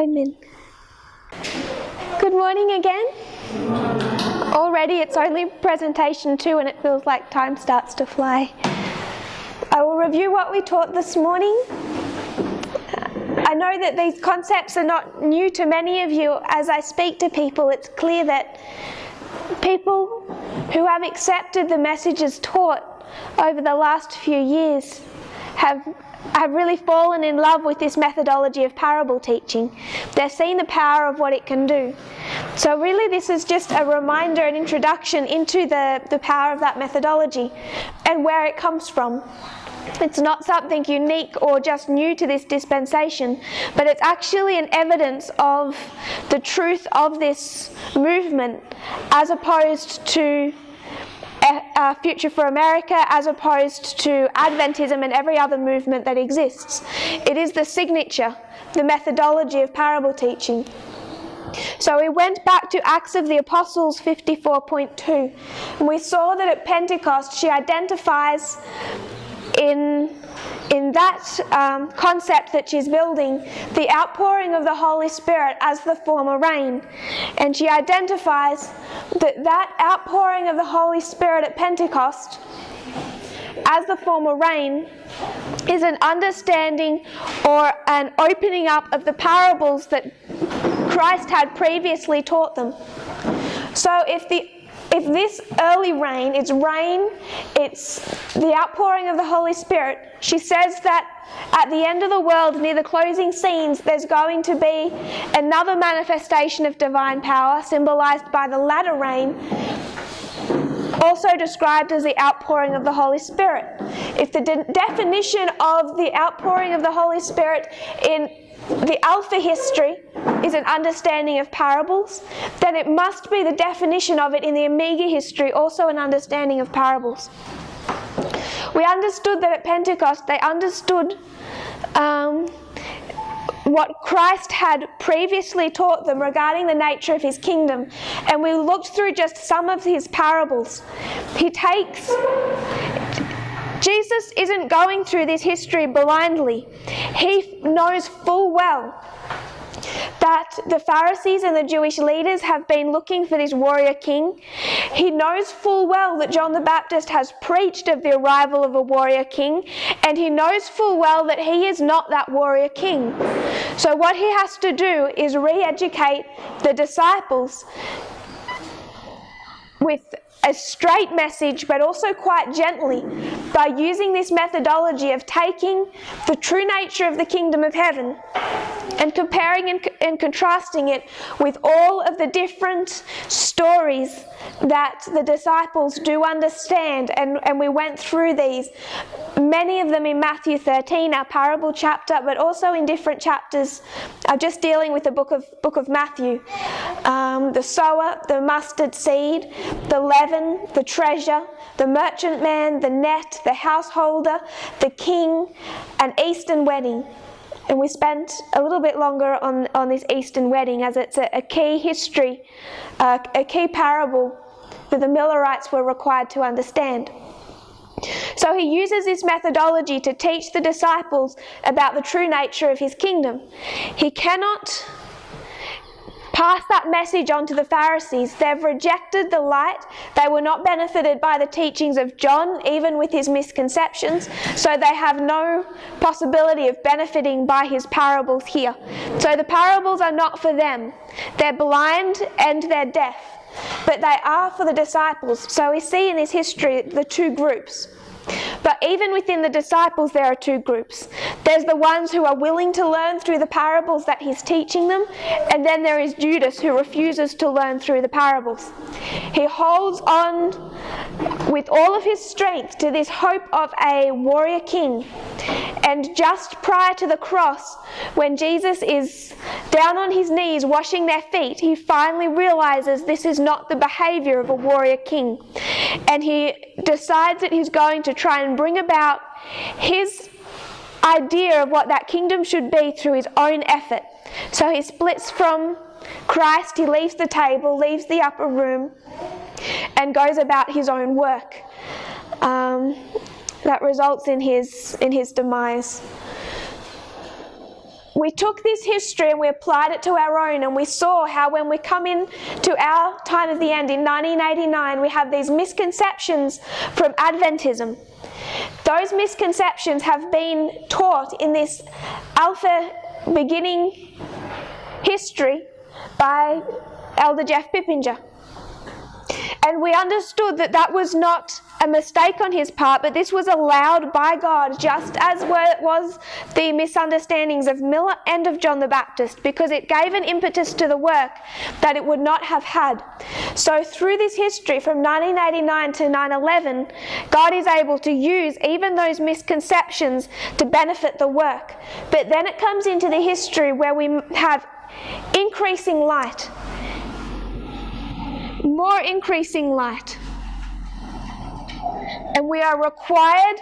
Amen. Good morning again. Already it's only presentation 2 and it feels like time starts to fly. I will review what we taught this morning. I know that these concepts are not new to many of you. As I speak to people, it's clear that people who have accepted the messages taught over the last few years have really fallen in love with this methodology of parable teaching. They've seen the power of what it can do. So really this is just a reminder, an introduction into the power of that methodology and where it comes from. It's not something unique or just new to this dispensation, but it's actually an evidence of the truth of this movement as opposed to Future for America, as opposed to Adventism and every other movement that exists. It is the signature, the methodology of parable teaching. So we went back to Acts of the Apostles 54.2, and we saw that at Pentecost she identifies in that concept that she's building the outpouring of the Holy Spirit as the former rain. And she identifies that outpouring of the Holy Spirit at Pentecost as the former rain is an understanding or an opening up of the parables that Christ had previously taught them. So if this early rain, it's the outpouring of the Holy Spirit, she says that at the end of the world, near the closing scenes, there's going to be another manifestation of divine power, symbolized by the latter rain, also described as the outpouring of the Holy Spirit. If the definition of the outpouring of the Holy Spirit in the Alpha history is an understanding of parables, then it must be the definition of it in the Omega history, also an understanding of parables. We understood that at Pentecost they understood what Christ had previously taught them regarding the nature of his kingdom, and we looked through just some of his parables. Jesus isn't going through this history blindly. He knows full well that the Pharisees and the Jewish leaders have been looking for this warrior king. He knows full well that John the Baptist has preached of the arrival of a warrior king, and he knows full well that he is not that warrior king. So what he has to do is re-educate the disciples with a straight message, but also quite gently, by using this methodology of taking the true nature of the kingdom of heaven and comparing and contrasting it with all of the different stories that the disciples do understand. And we went through these, many of them in Matthew 13, our parable chapter, but also in different chapters, just dealing with the book of Matthew. The sower, the mustard seed, the leaven, the treasure, the merchantman, the net, the householder, the king, an Eastern wedding. And we spent a little bit longer on this Eastern wedding, as it's a key history, a key parable that the Millerites were required to understand. So he uses this methodology to teach the disciples about the true nature of his kingdom. He cannot pass that message on to the Pharisees. They've rejected the light. They were not benefited by the teachings of John, even with his misconceptions. So they have no possibility of benefiting by his parables here. So the parables are not for them. They're blind and they're deaf. But they are for the disciples. So we see in this history the two groups. But even within the disciples there are two groups. There's the ones who are willing to learn through the parables that he's teaching them, and then there is Judas who refuses to learn through the parables. He holds on with all of his strength to this hope of a warrior king. And just prior to the cross, when Jesus is down on his knees washing their feet, he finally realizes this is not the behavior of a warrior king. And he decides that he's going to try and bring about his idea of what that kingdom should be through his own effort. So he splits from Christ, he leaves the table, leaves the upper room, and goes about his own work. That results in his demise. we took this history and we applied it to our own, and we saw how when we come in to our time of the end in 1989, we have these misconceptions from Adventism. Those misconceptions have been taught in this Alpha beginning history by Elder Jeff Pippinger. And we understood that that was not a mistake on his part, but this was allowed by God, just as was the misunderstandings of Miller and of John the Baptist, because it gave an impetus to the work that it would not have had. So through this history from 1989 to 9/11, God is able to use even those misconceptions to benefit the work. But then it comes into the history where we have increasing light, more increasing light. And we are required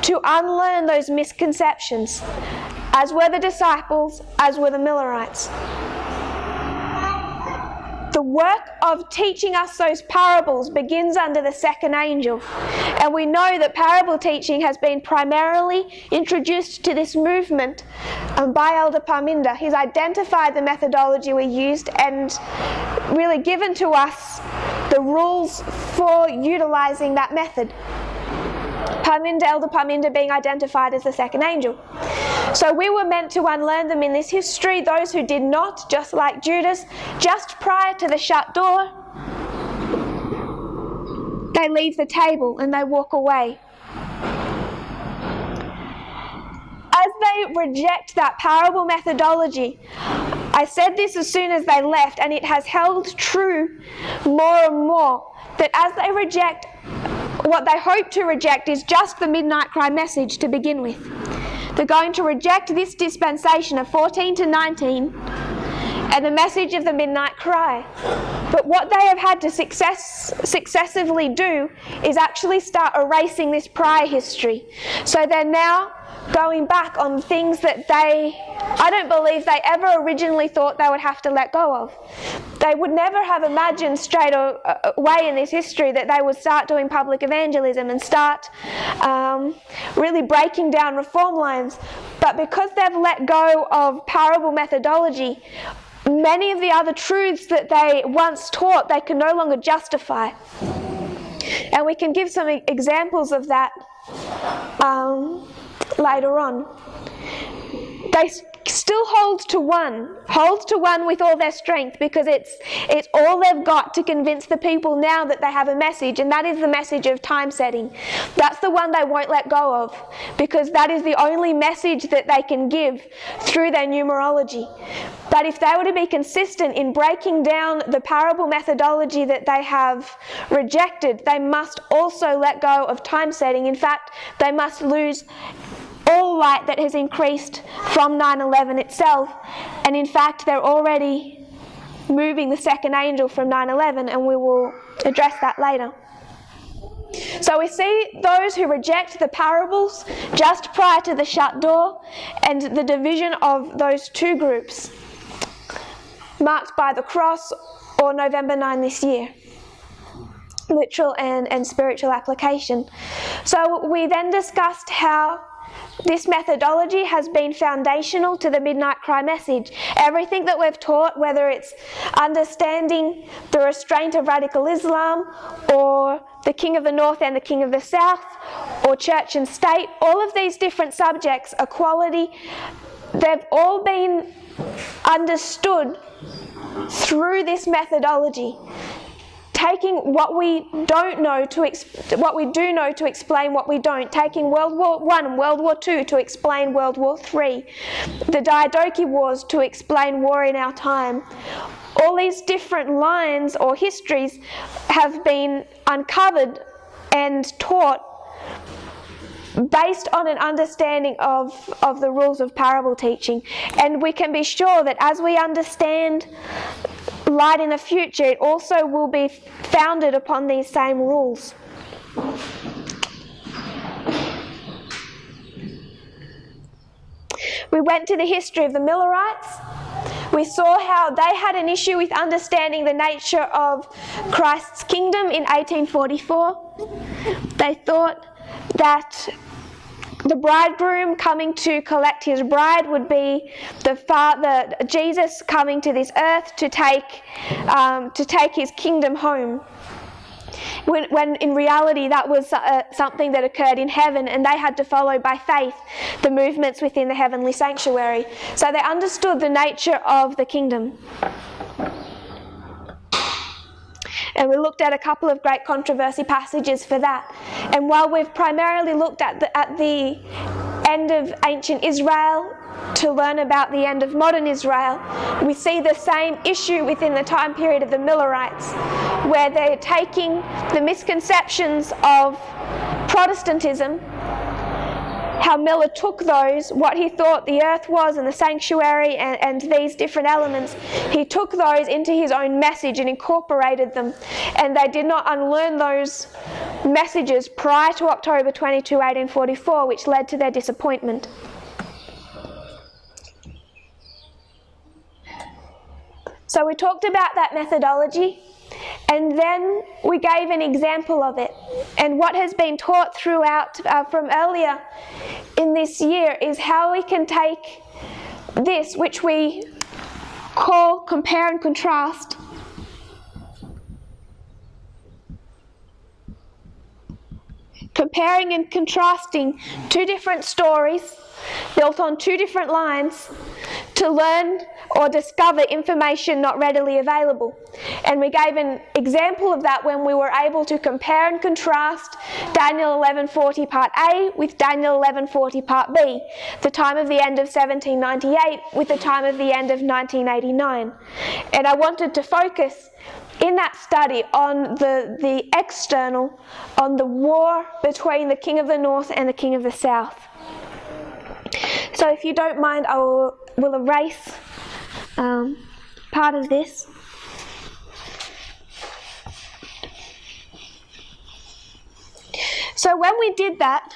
to unlearn those misconceptions, as were the disciples, as were the Millerites. The work of teaching us those parables begins under the second angel. And we know that parable teaching has been primarily introduced to this movement by Elder Parminder. He's identified the methodology we used and really given to us the rules for utilizing that method. Elder Parminder being identified as the second angel. So we were meant to unlearn them in this history. Those who did not, just like Judas, just prior to the shut door, they leave the table and they walk away. As they reject that parable methodology, I said this as soon as they left, and it has held true more and more, that as they reject, what they hope to reject is just the midnight cry message to begin with. They're going to reject this dispensation of 14 to 19 and the message of the midnight cry. But what they have had to successively do is actually start erasing this prior history. So they're now going back on things that I don't believe they ever originally thought they would have to let go of. They would never have imagined straight away in this history that they would start doing public evangelism and start really breaking down reform lines. But because they've let go of parable methodology, many of the other truths that they once taught, they can no longer justify. And we can give some examples of that later on. They still hold to one with all their strength, because it's all they've got to convince the people now that they have a message, and that is the message of time setting. That's the one they won't let go of, because that is the only message that they can give through their numerology. But if they were to be consistent in breaking down the parable methodology that they have rejected, they must also let go of time setting. In fact, they must lose all light that has increased from 9/11 itself. And in fact, they're already moving the second angel from 9/11, and we will address that later. So we see those who reject the parables just prior to the shut door, and the division of those two groups, marked by the cross or November 9 this year. Literal and spiritual application. So we then discussed how this methodology has been foundational to the Midnight Cry message. Everything that we've taught, whether it's understanding the restraint of radical Islam, or the King of the North and the King of the South, or church and state, all of these different subjects, equality, they've all been understood through this methodology. Taking what we don't know what we do know to explain what we don't. Taking World War I and World War II to explain World War III. The Diadochi Wars to explain war in our time. All these different lines or histories have been uncovered and taught based on an understanding of the rules of parable teaching. And we can be sure that as we understand light in the future, it also will be founded upon these same rules. We went to the history of the Millerites. We saw how they had an issue with understanding the nature of Christ's kingdom in 1844. They thought that The bridegroom coming to collect his bride would be the Father, Jesus coming to this earth to take his kingdom home. When in reality that was something that occurred in heaven, and they had to follow by faith the movements within the heavenly sanctuary. So they understood the nature of the kingdom. And we looked at a couple of great controversy passages for that. And while we've primarily looked at the end of ancient Israel to learn about the end of modern Israel, we see the same issue within the time period of the Millerites, where they're taking the misconceptions of Protestantism, how Miller took those, what he thought the earth was and the sanctuary and these different elements, he took those into his own message and incorporated them, and they did not unlearn those messages prior to October 22, 1844, which led to their disappointment. So we talked about that methodology, and then we gave an example of it. And what has been taught throughout from earlier in this year is how we can take this, which we call compare and contrast, comparing and contrasting two different stories built on two different lines to learn or discover information not readily available. And we gave an example of that when we were able to compare and contrast Daniel 11:40 Part A with Daniel 11:40 Part B, the time of the end of 1798 with the time of the end of 1989. And I wanted to focus in that study on the external, on the war between the King of the North and the King of the South. So if you don't mind, I will erase part of this. So when we did that,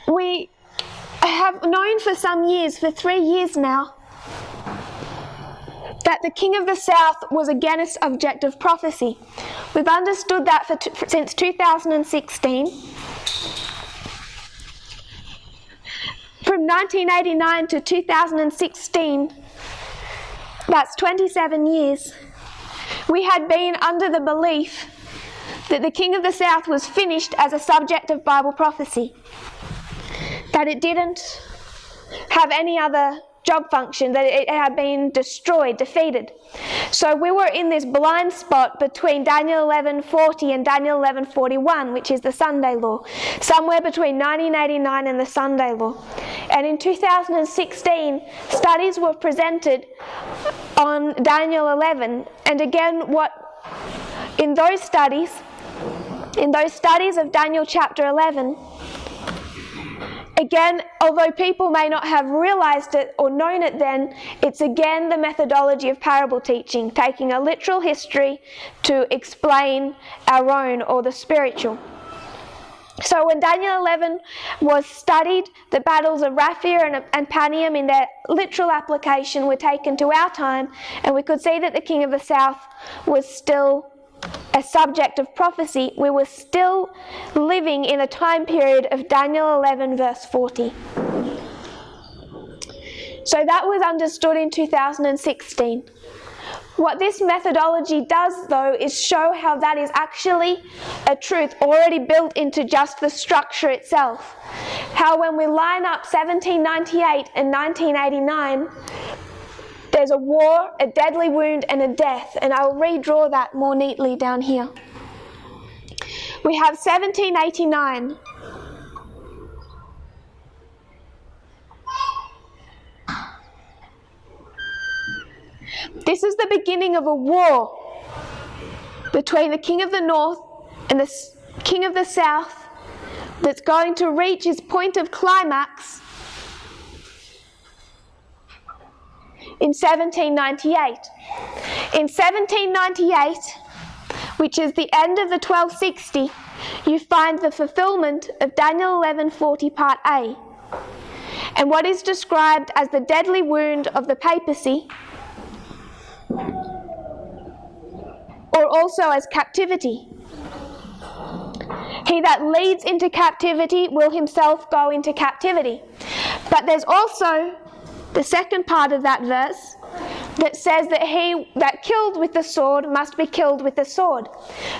we have known for some years, for 3 years now, that the King of the South was again a subject of prophecy. We've understood that since 2016. From 1989 to 2016, that's 27 years, we had been under the belief that the King of the South was finished as a subject of Bible prophecy, that it didn't have any other job function, that it had been destroyed, defeated. So we were in this blind spot between Daniel 11:40 and Daniel 11:41, which is the Sunday law, somewhere between 1989 and the Sunday law. And in 2016, studies were presented on Daniel 11, and again, in those studies of Daniel chapter 11, again, although people may not have realized it or known it then, it's again the methodology of parable teaching, taking a literal history to explain our own or the spiritual. So when Daniel 11 was studied, the battles of Raphia and Panium in their literal application were taken to our time, and we could see that the King of the South was still a subject of prophecy. We were still living in a time period of Daniel 11 verse 40. So that was understood in 2016. What this methodology does, though, is show how that is actually a truth already built into just the structure itself. How when we line up 1798 and 1989, there's a war, a deadly wound, and a death. And I'll redraw that more neatly down here. We have 1789. This is the beginning of a war between the King of the North and the King of the South that's going to reach its point of climax in 1798. In 1798, which is the end of the 1260, you find the fulfillment of Daniel 11:40 Part A, and what is described as the deadly wound of the papacy, or also as captivity. He that leads into captivity will himself go into captivity. But there's also the second part of that verse that says that he that killed with the sword must be killed with the sword.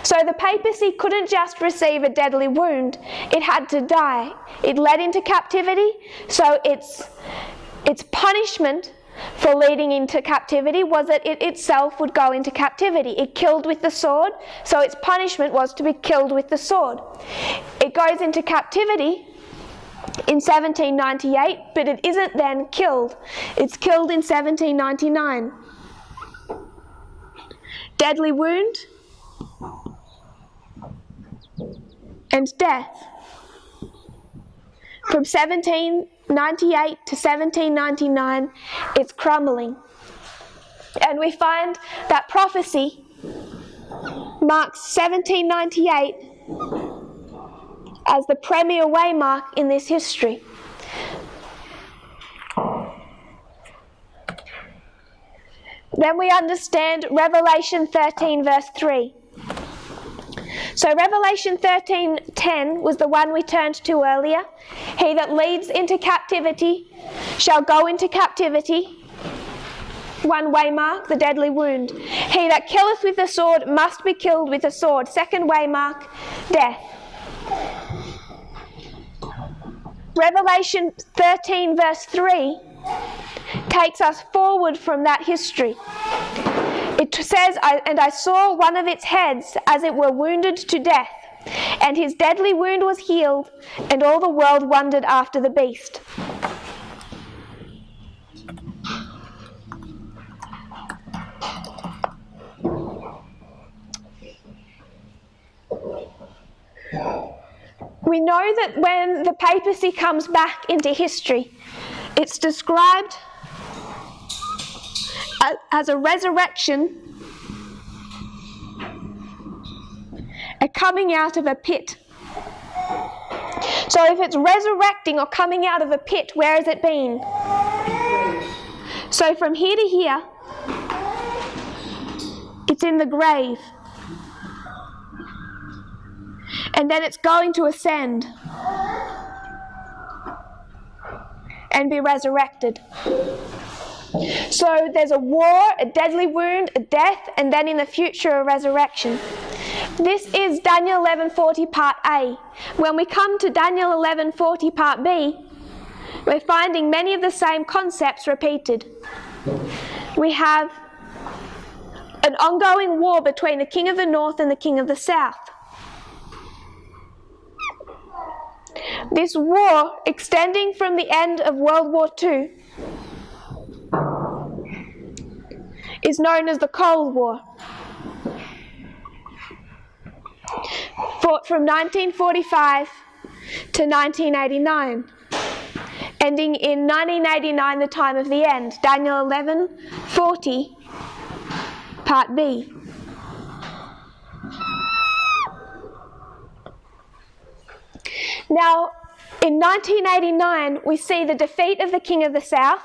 So the papacy couldn't just receive a deadly wound, it had to die. It led into captivity, so its punishment for leading into captivity was that it itself would go into captivity. It killed with the sword, so its punishment was to be killed with the sword. It goes into captivity in 1798, but it isn't then killed. It's killed in 1799. Deadly wound and death. From 1798 to 1799, it's crumbling. And we find that prophecy marks 1798 as the premier waymark in this history. Then we understand Revelation 13 verse 3. So Revelation 13:10 was the one we turned to earlier. He that leads into captivity shall go into captivity. One waymark, the deadly wound. He that killeth with the sword must be killed with the sword. Second waymark, death. Revelation 13 verse 3 takes us forward from that history. It says, and I saw one of its heads as it were wounded to death, and his deadly wound was healed, and all the world wondered after the beast. We know that when the papacy comes back into history, it's described as a resurrection, a coming out of a pit. So if it's resurrecting or coming out of a pit, where has it been? So from here to here, it's in the grave. And then it's going to ascend and be resurrected. So there's a war, a deadly wound, a death, and then in the future a resurrection. This is Daniel 11:40 part A. When we come to Daniel 11:40 part B, we're finding many of the same concepts repeated. We have an ongoing war between the king of the north and the king of the south. This war, extending from the end of World War II, is known as the Cold War. Fought from 1945 to 1989, ending in 1989, the time of the end. Daniel 11:40, part B. Now, in 1989, we see the defeat of the king of the south,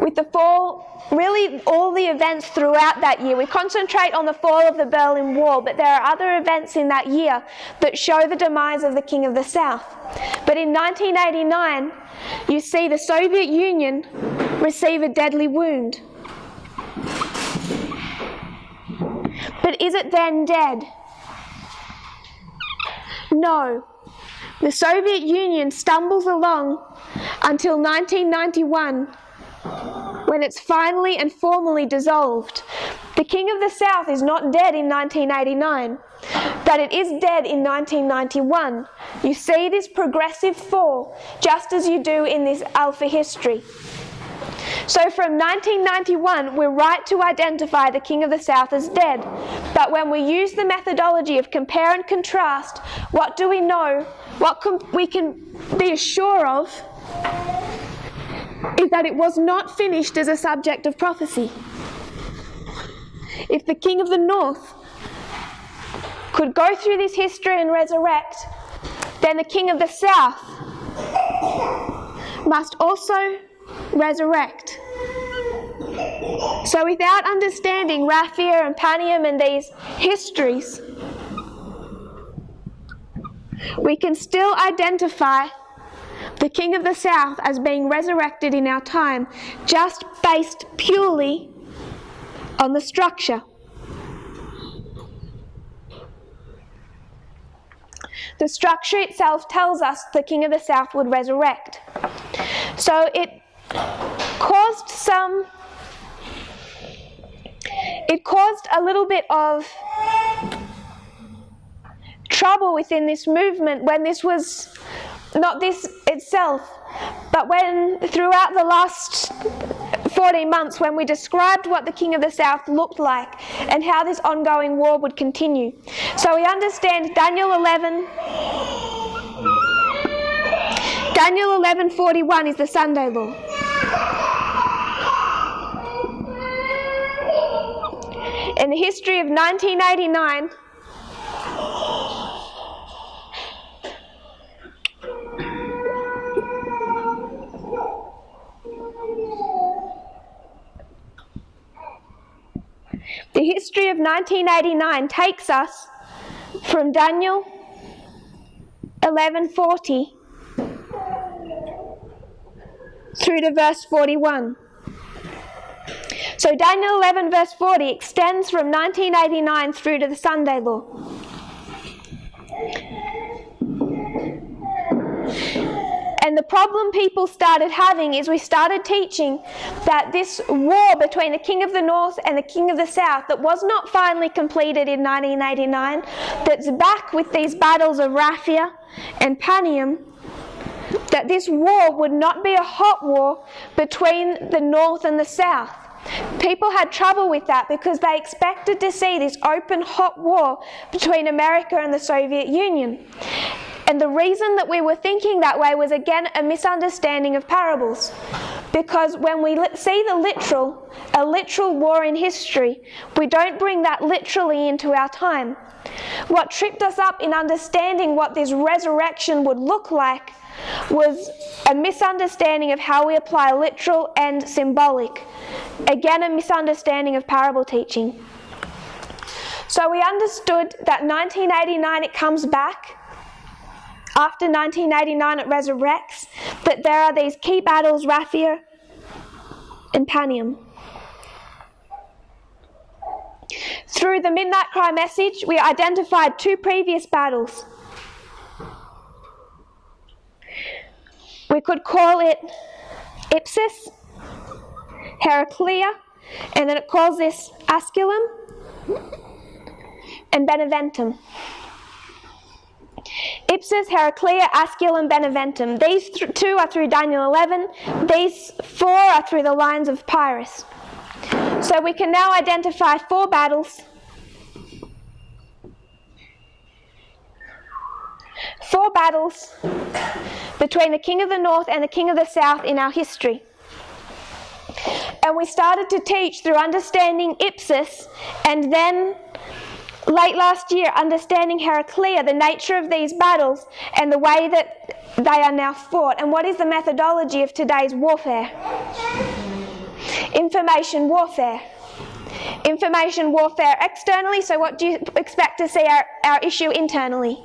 with the fall, really all the events throughout that year. We concentrate on the fall of the Berlin Wall, but there are other events in that year that show the demise of the king of the south. But in 1989, you see the Soviet Union receive a deadly wound. But is it then dead? No. The Soviet Union stumbles along until 1991, when it's finally and formally dissolved. The King of the South is not dead in 1989, but it is dead in 1991. You see this progressive fall, just as you do in this Alpha history. So from 1991, we're right to identify the King of the South as dead. But when we use the methodology of compare and contrast, what do we know? What we can be sure of is that it was not finished as a subject of prophecy. If the King of the North could go through this history and resurrect, then the King of the South must also resurrect. So without understanding Raphia and Panium and these histories, we can still identify the King of the South as being resurrected in our time, just based purely on the structure. The structure itself tells us the King of the South would resurrect. So it caused a little bit of trouble within this movement when this was not this itself, but when throughout the last 14 months when we described what the King of the South looked like and how this ongoing war would continue. So we understand Daniel 11:41 is the Sunday law. In the history of 1989, the history of 1989 takes us from Daniel 11:40 through to verse 41. So Daniel 11 verse 40 extends from 1989 through to the Sunday law. And the problem people started having is we started teaching that this war between the King of the North and the King of the South that was not finally completed in 1989, that's back with these battles of Raphia and Panium, that this war would not be a hot war between the North and the South. People had trouble with that because they expected to see this open hot war between America and the Soviet Union. And the reason that we were thinking that way was again a misunderstanding of parables. Because when we see a literal war in history, we don't bring that literally into our time. What tripped us up in understanding what this resurrection would look like was a misunderstanding of how we apply literal and symbolic. Again, a misunderstanding of parable teaching. So we understood that 1989 it comes back. After 1989 it resurrects. That there are these key battles, Raphia and Panium. Through the Midnight Cry message, we identified two previous battles. We could call it Ipsus, Heraclea, and then it calls this Asculum and Beneventum. Ipsus, Heraclea, Asculum, Beneventum. These two are through Daniel 11. These four are through the lines of Pyrrhus. So we can now identify four battles. Four battles between the King of the North and the King of the South in our history. And we started to teach through understanding Ipsus, and then late last year understanding Heraclea, the nature of these battles and the way that they are now fought. And what is the methodology of today's warfare? Information warfare. Information warfare externally, so what do you expect to see our issue internally?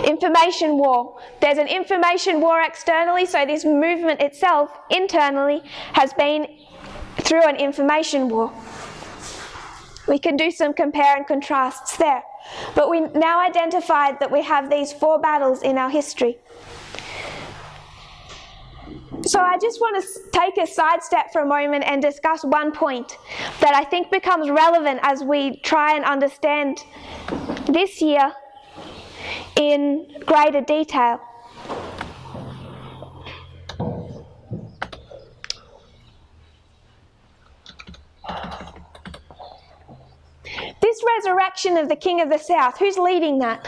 Information war. There's an information war externally, so this movement itself internally has been through an information war. We can do some compare and contrasts there. But we now identified that we have these four battles in our history. So I just want to take a sidestep for a moment and discuss one point that I think becomes relevant as we try and understand this year in greater detail. This resurrection of the King of the South, who's leading that?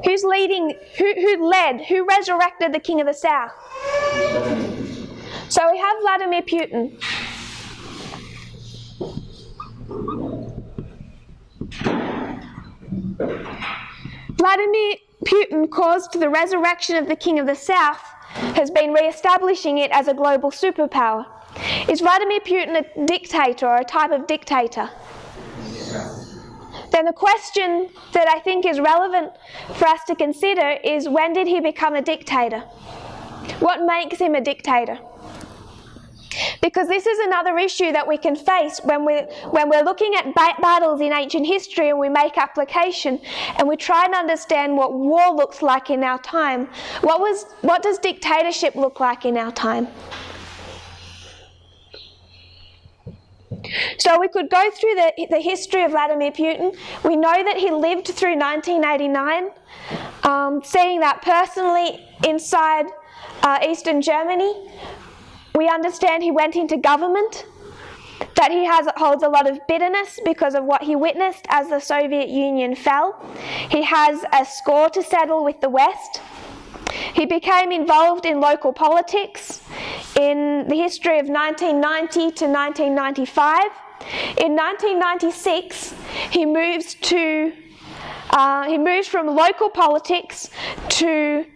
Who's leading, who resurrected the King of the South? So we have Vladimir Putin. Vladimir Putin caused the resurrection of the King of the South, has been re-establishing it as a global superpower. Is Vladimir Putin a dictator or a type of dictator? then the question that I think is relevant for us to consider is, when did he become a dictator? What makes him a dictator? Because this is another issue that we can face when we're looking at battles in ancient history and we make application and we try and understand what war looks like in our time. What does dictatorship look like in our time? So we could go through the history of Vladimir Putin. We know that he lived through 1989, seeing that personally inside Eastern Germany. We understand he went into government, that he holds a lot of bitterness because of what he witnessed as the Soviet Union fell. He has a score to settle with the West. He became involved in local politics in the history of 1990 to 1995. In 1996, he moves from local politics to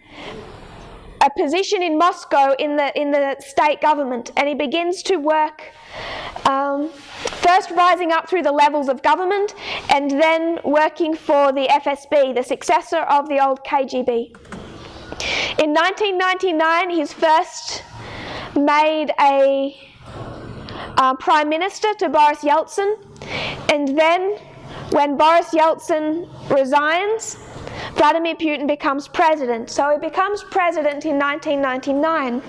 a position in Moscow in the state government, and he begins to work, first rising up through the levels of government and then working for the FSB, the successor of the old KGB. In 1999, he's first made a prime minister to Boris Yeltsin, and then when Boris Yeltsin resigns, Vladimir Putin becomes president. So he becomes president in 1999.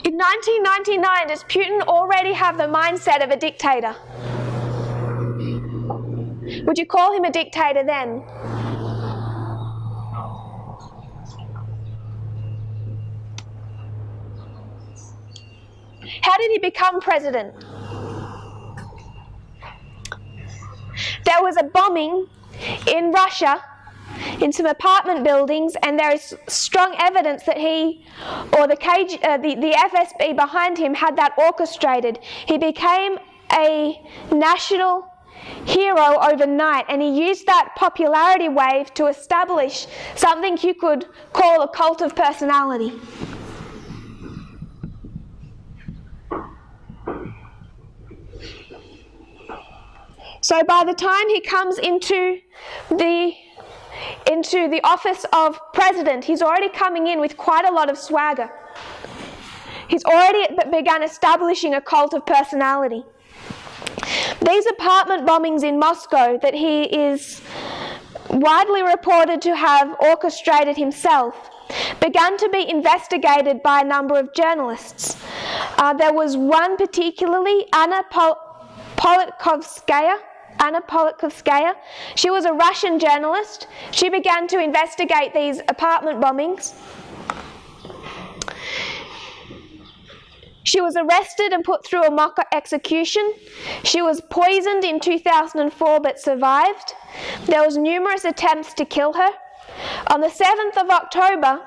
In 1999, does Putin already have the mindset of a dictator? Would you call him a dictator then? How did he become president? There was a bombing in Russia in some apartment buildings, and there is strong evidence that he, or the FSB behind him, had that orchestrated. He became a national hero overnight, and he used that popularity wave to establish something you could call a cult of personality. So by the time he comes into the office of president, he's already coming in with quite a lot of swagger. He's already begun establishing a cult of personality. These apartment bombings in Moscow that he is widely reported to have orchestrated himself began to be investigated by a number of journalists. There was one particularly, Anna Politkovskaya. She was a Russian journalist. She began to investigate these apartment bombings. She was arrested and put through a mock execution. She was poisoned in 2004 but survived. There was numerous attempts to kill her. On the 7th of October,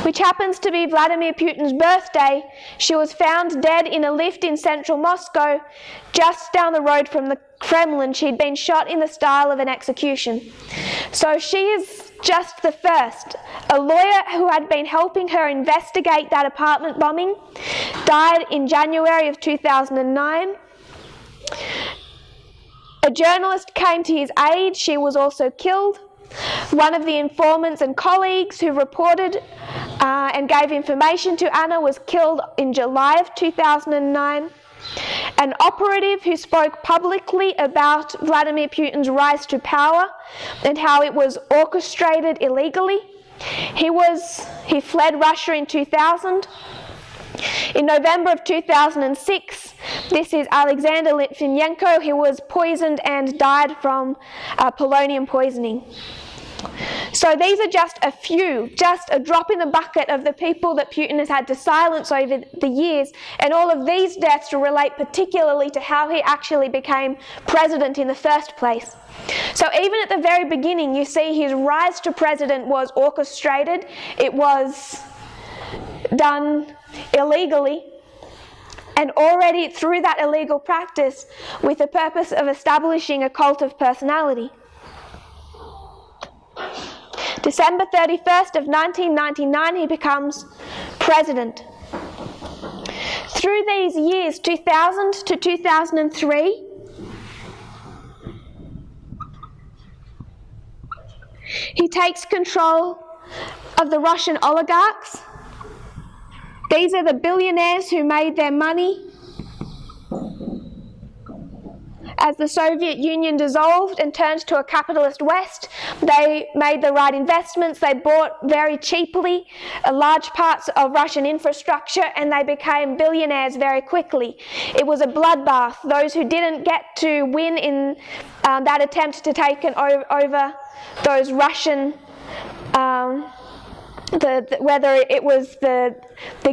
which happens to be Vladimir Putin's birthday, she was found dead in a lift in central Moscow, just down the road from the Kremlin. She'd been shot in the style of an execution. So she is just the first. A lawyer who had been helping her investigate that apartment bombing died in January of 2009. A journalist came to his aid. She was also killed. One of the informants and colleagues who reported and gave information to Anna was killed in July of 2009. An operative who spoke publicly about Vladimir Putin's rise to power and how it was orchestrated illegally. He fled Russia in 2000. In November of 2006, this is Alexander Litvinenko. He was poisoned and died from polonium poisoning. So these are just a few, just a drop in the bucket of the people that Putin has had to silence over the years, and all of these deaths relate particularly to how he actually became president in the first place. So even at the very beginning, you see his rise to president was orchestrated. It was done illegally, and already through that illegal practice with the purpose of establishing a cult of personality. December 31st of 1999, he becomes president. Through these years, 2000 to 2003, he takes control of the Russian oligarchs. These are the billionaires who made their money as the Soviet Union dissolved and turned to a capitalist West. They made the right investments, they bought very cheaply large parts of Russian infrastructure, and they became billionaires very quickly. It was a bloodbath. Those who didn't get to win in that attempt to take over those Russian whether it was the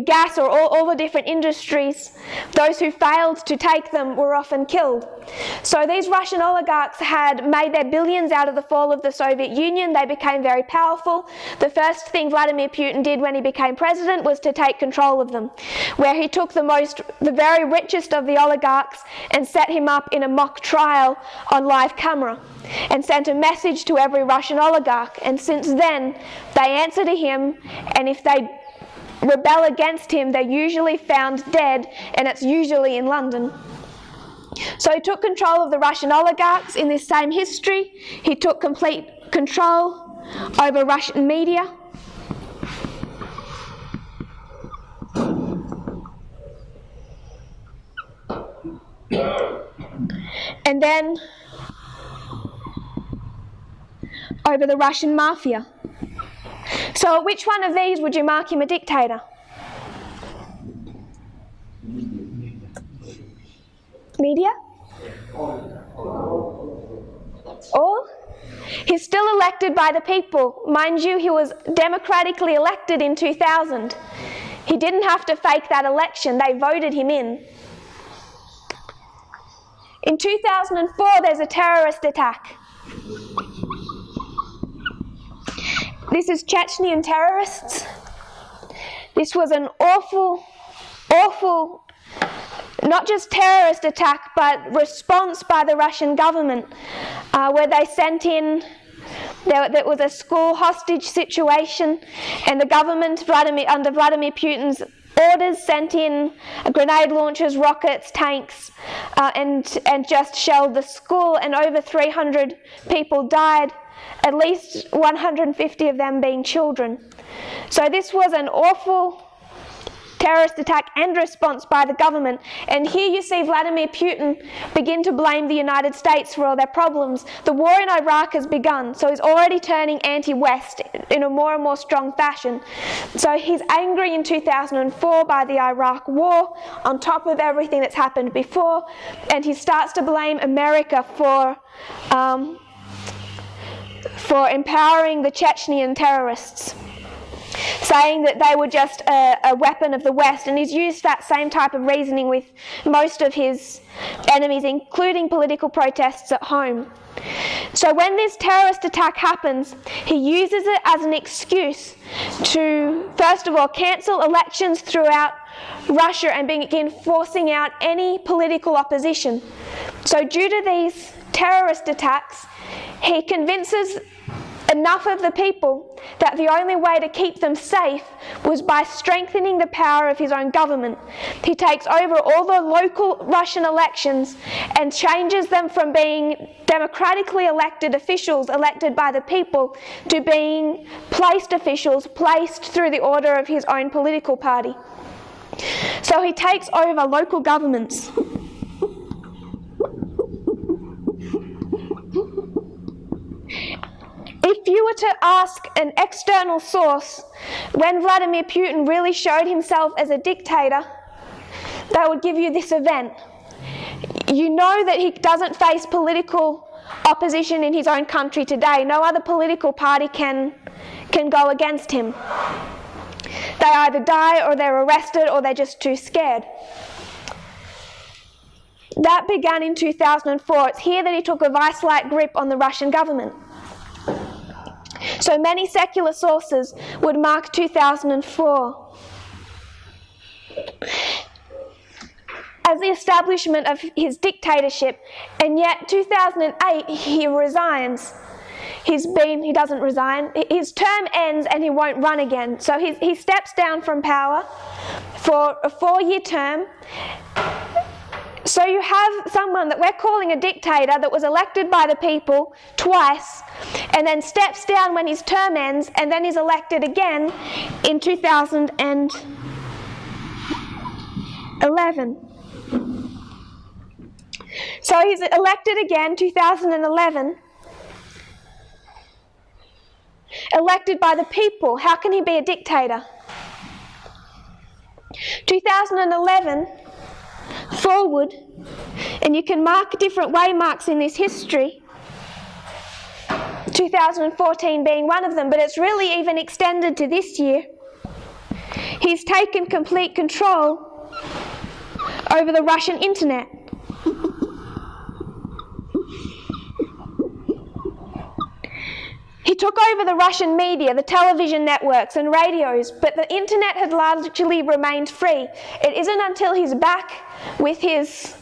gas or all the different industries, those who failed to take them were often killed. So these Russian oligarchs had made their billions out of the fall of the Soviet Union. They became very powerful. The first thing Vladimir Putin did when he became president was to take control of them, where he took the very richest of the oligarchs and set him up in a mock trial on live camera and sent a message to every Russian oligarch. And since then, they answer to him, and if they rebel against him, they're usually found dead, and it's usually in London. So he took control of the Russian oligarchs. In this same history, he took complete control over Russian media. And then over the Russian mafia. So which one of these would you mark him a dictator? Media? All? He's still elected by the people. Mind you, he was democratically elected in 2000. He didn't have to fake that election. They voted him in. In 2004, there's a terrorist attack. This is Chechnyan terrorists. This was an awful, not just terrorist attack, but response by the Russian government, where they sent in, there was a school hostage situation, and the government, under Vladimir Putin's orders, sent in grenade launchers, rockets, tanks, and just shelled the school, and over 300 people died, at least 150 of them being children. So this was an awful terrorist attack and response by the government. And here you see Vladimir Putin begin to blame the United States for all their problems. The war in Iraq has begun, so he's already turning anti-West in a more and more strong fashion. So he's angry in 2004 by the Iraq war, on top of everything that's happened before, and he starts to blame America for empowering the Chechnyan terrorists, saying that they were just a weapon of the West. And he's used that same type of reasoning with most of his enemies, including political protests at home. So when this terrorist attack happens, he uses it as an excuse to, first of all, cancel elections throughout Russia and begin forcing out any political opposition. So due to these terrorist attacks, he convinces enough of the people that the only way to keep them safe was by strengthening the power of his own government. He takes over all the local Russian elections and changes them from being democratically elected officials elected by the people to being placed officials placed through the order of his own political party. So he takes over local governments. If you were to ask an external source when Vladimir Putin really showed himself as a dictator, they would give you this event. You know that he doesn't face political opposition in his own country today. No other political party can go against him. They either die or they're arrested or they're just too scared. That began in 2004. It's here that he took a vice-like grip on the Russian government. So many secular sources would mark 2004 as the establishment of his dictatorship, and yet 2008 he resigns. he doesn't resign. His term ends and he won't run again. So he steps down from power for a 4-year term. So you have someone that we're calling a dictator that was elected by the people twice and then steps down when his term ends and then is elected again in 2011. So he's elected again, 2011. Elected by the people. How can he be a dictator? 2011 forward, and you can mark different waymarks in this history, 2014 being one of them, but it's really even extended to this year. He's taken complete control over the Russian internet. He took over the Russian media, the television networks and radios, but the internet had largely remained free. It isn't until he's back with his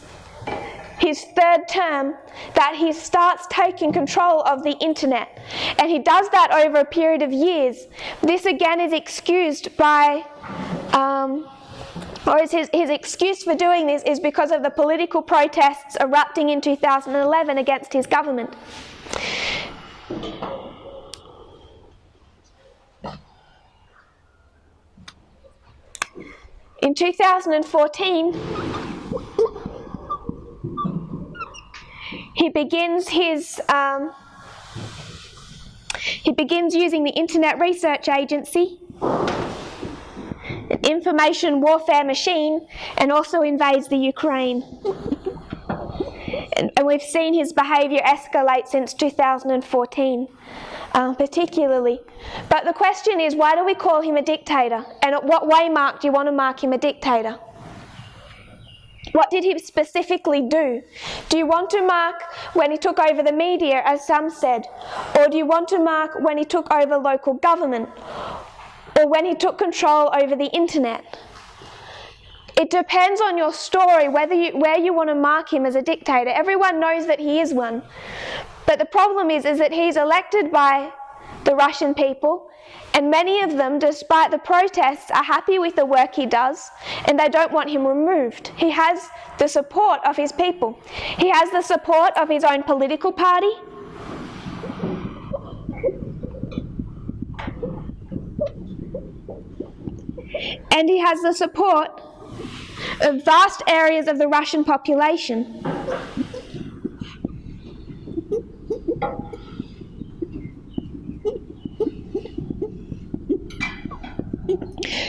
third term that he starts taking control of the internet. And he does that over a period of years. This again is excused by, his excuse for doing this is because of the political protests erupting in 2011 against his government. In 2014, he begins using the Internet Research Agency, an information warfare machine, and also invades the Ukraine. And we've seen his behaviour escalate since 2014. Particularly. But the question is, why do we call him a dictator? And at what waymark do you want to mark him a dictator? What did he specifically do? Do you want to mark when he took over the media, as some said? Or do you want to mark when he took over local government? Or when he took control over the internet? It depends on your story where you want to mark him as a dictator. Everyone knows that he is one. But the problem is that he's elected by the Russian people, and many of them, despite the protests, are happy with the work he does, and they don't want him removed. He has the support of his people. He has the support of his own political party. And he has the support of vast areas of the Russian population.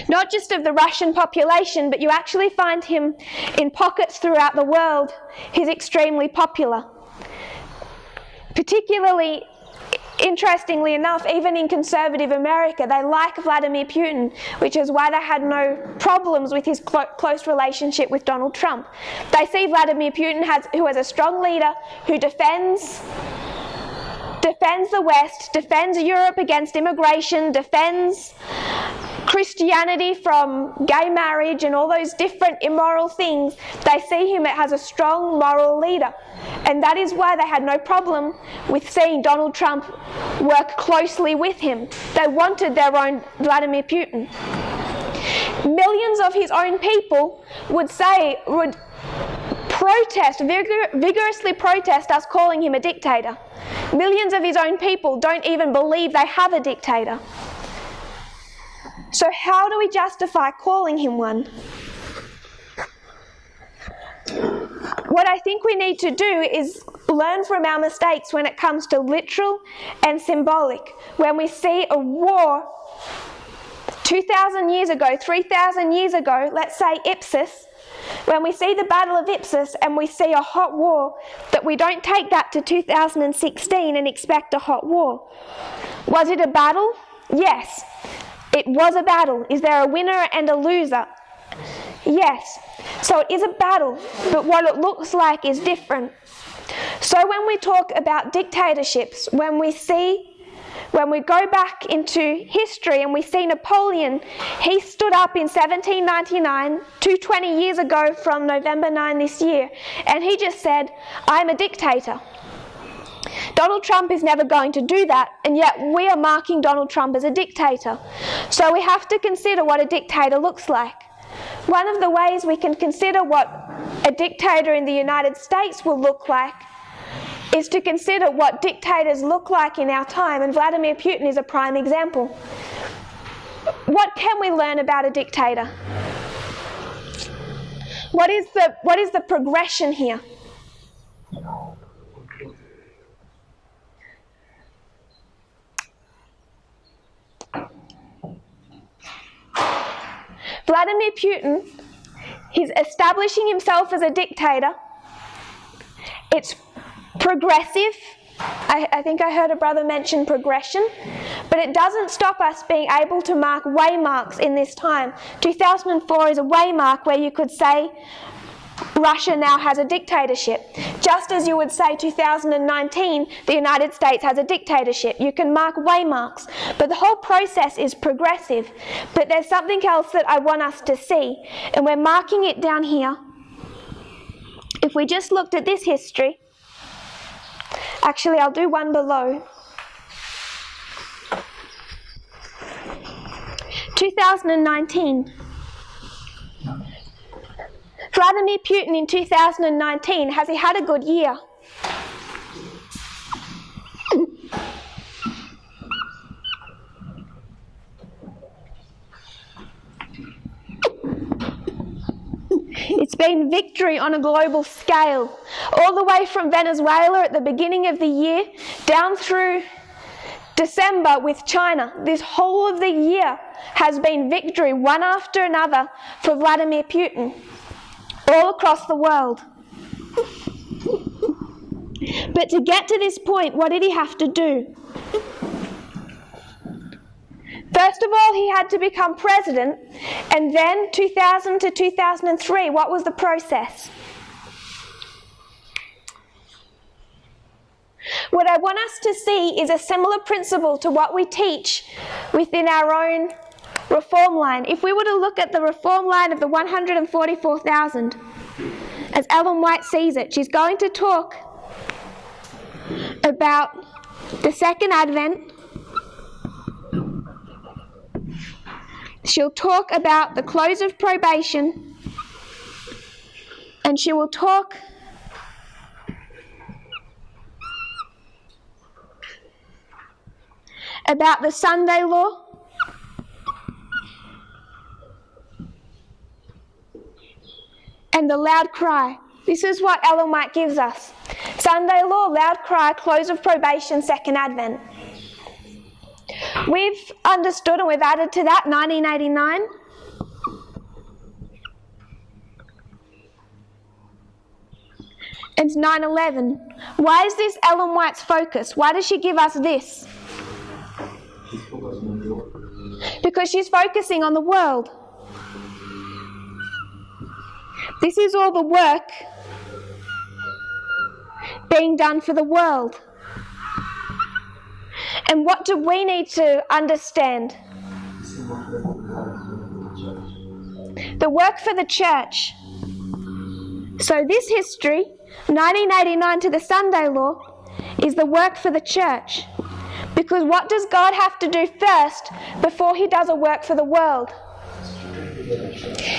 Not just of the Russian population, but you actually find him in pockets throughout the world. He's extremely popular. Particularly, interestingly enough, even in conservative America, they like Vladimir Putin, which is why they had no problems with his close relationship with Donald Trump. They see Vladimir Putin who is a strong leader who defends the West, defends Europe against immigration, defends Christianity from gay marriage and all those different immoral things. They see him as a strong moral leader. And that is why they had no problem with seeing Donald Trump work closely with him. They wanted their own Vladimir Putin. Millions of his own people would vigorously protest us calling him a dictator. Millions of his own people don't even believe they have a dictator. So how do we justify calling him one? What I think we need to do is learn from our mistakes when it comes to literal and symbolic. When we see a war 2,000 years ago, 3,000 years ago, let's say Ipsus, when we see the Battle of Ipsus and we see a hot war, that we don't take that to 2016 and expect a hot war. Was it a battle? Yes, it was a battle. Is there a winner and a loser? Yes. So it is a battle, but what it looks like is different. So when we talk about dictatorships, when we go back into history and we see Napoleon, he stood up in 1799, 220 years ago from November 9 this year, and he just said, I'm a dictator. Donald Trump is never going to do that, and yet we are marking Donald Trump as a dictator. So we have to consider what a dictator looks like. One of the ways we can consider what a dictator in the United States will look like is to consider what dictators look like in our time, and Vladimir Putin is a prime example. What can we learn about a dictator? What is the progression here? Vladimir Putin, he's establishing himself as a dictator. It's progressive. I think I heard a brother mention progression, but it doesn't stop us being able to mark waymarks in this time. 2004 is a waymark where you could say Russia now has a dictatorship. Just as you would say 2019, the United States has a dictatorship. You can mark waymarks, but the whole process is progressive. But there's something else that I want us to see, and we're marking it down here. If we just looked at this history, actually I'll do one below. 2019. Vladimir Putin in 2019, has he had a good year? It's been victory on a global scale, all the way from Venezuela at the beginning of the year down through December with China. This whole of the year has been victory, one after another, for Vladimir Putin, all across the world. But to get to this point, what did he have to do? First of all, he had to become president, and then 2000 to 2003, what was the process? What I want us to see is a similar principle to what we teach within our own reform line. If we were to look at the reform line of the 144,000, as Ellen White sees it, she's going to talk about the second advent. She'll talk about the close of probation, and she will talk about the Sunday law, and the loud cry. This is what Ellen White gives us. Sunday law, loud cry, close of probation, second advent. We've understood and we've added to that 1989. And 9/11. Why is this Ellen White's focus? Why does she give us this? Because she's focusing on the world. This is all the work being done for the world. And what do we need to understand? The work for the church. So this history, 1989 to the Sunday law, is the work for the church. Because what does God have to do first before he does a work for the world?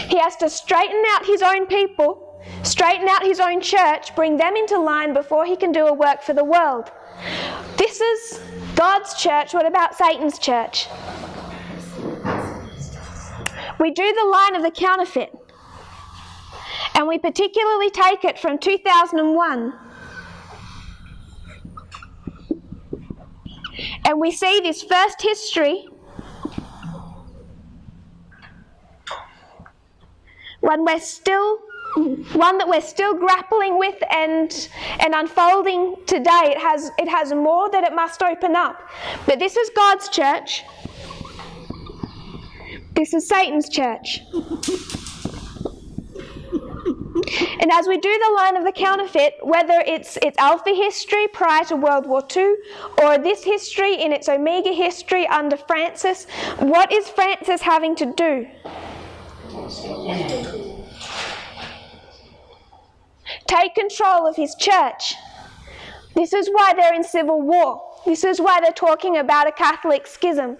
He has to straighten out his own people, straighten out his own church, bring them into line before he can do a work for the world. This is God's church. What about Satan's church? We do the line of the counterfeit, and we particularly take it from 2001. And we see this first history, one that we're still grappling with and unfolding today. It has more that it must open up. But this is God's church. This is Satan's church. And as we do the line of the counterfeit, whether it's Alpha history prior to World War II, or this history in its Omega history under Francis, what is Francis having to do? Take control of his church. This is why they're in civil war. This is why they're talking about a Catholic schism.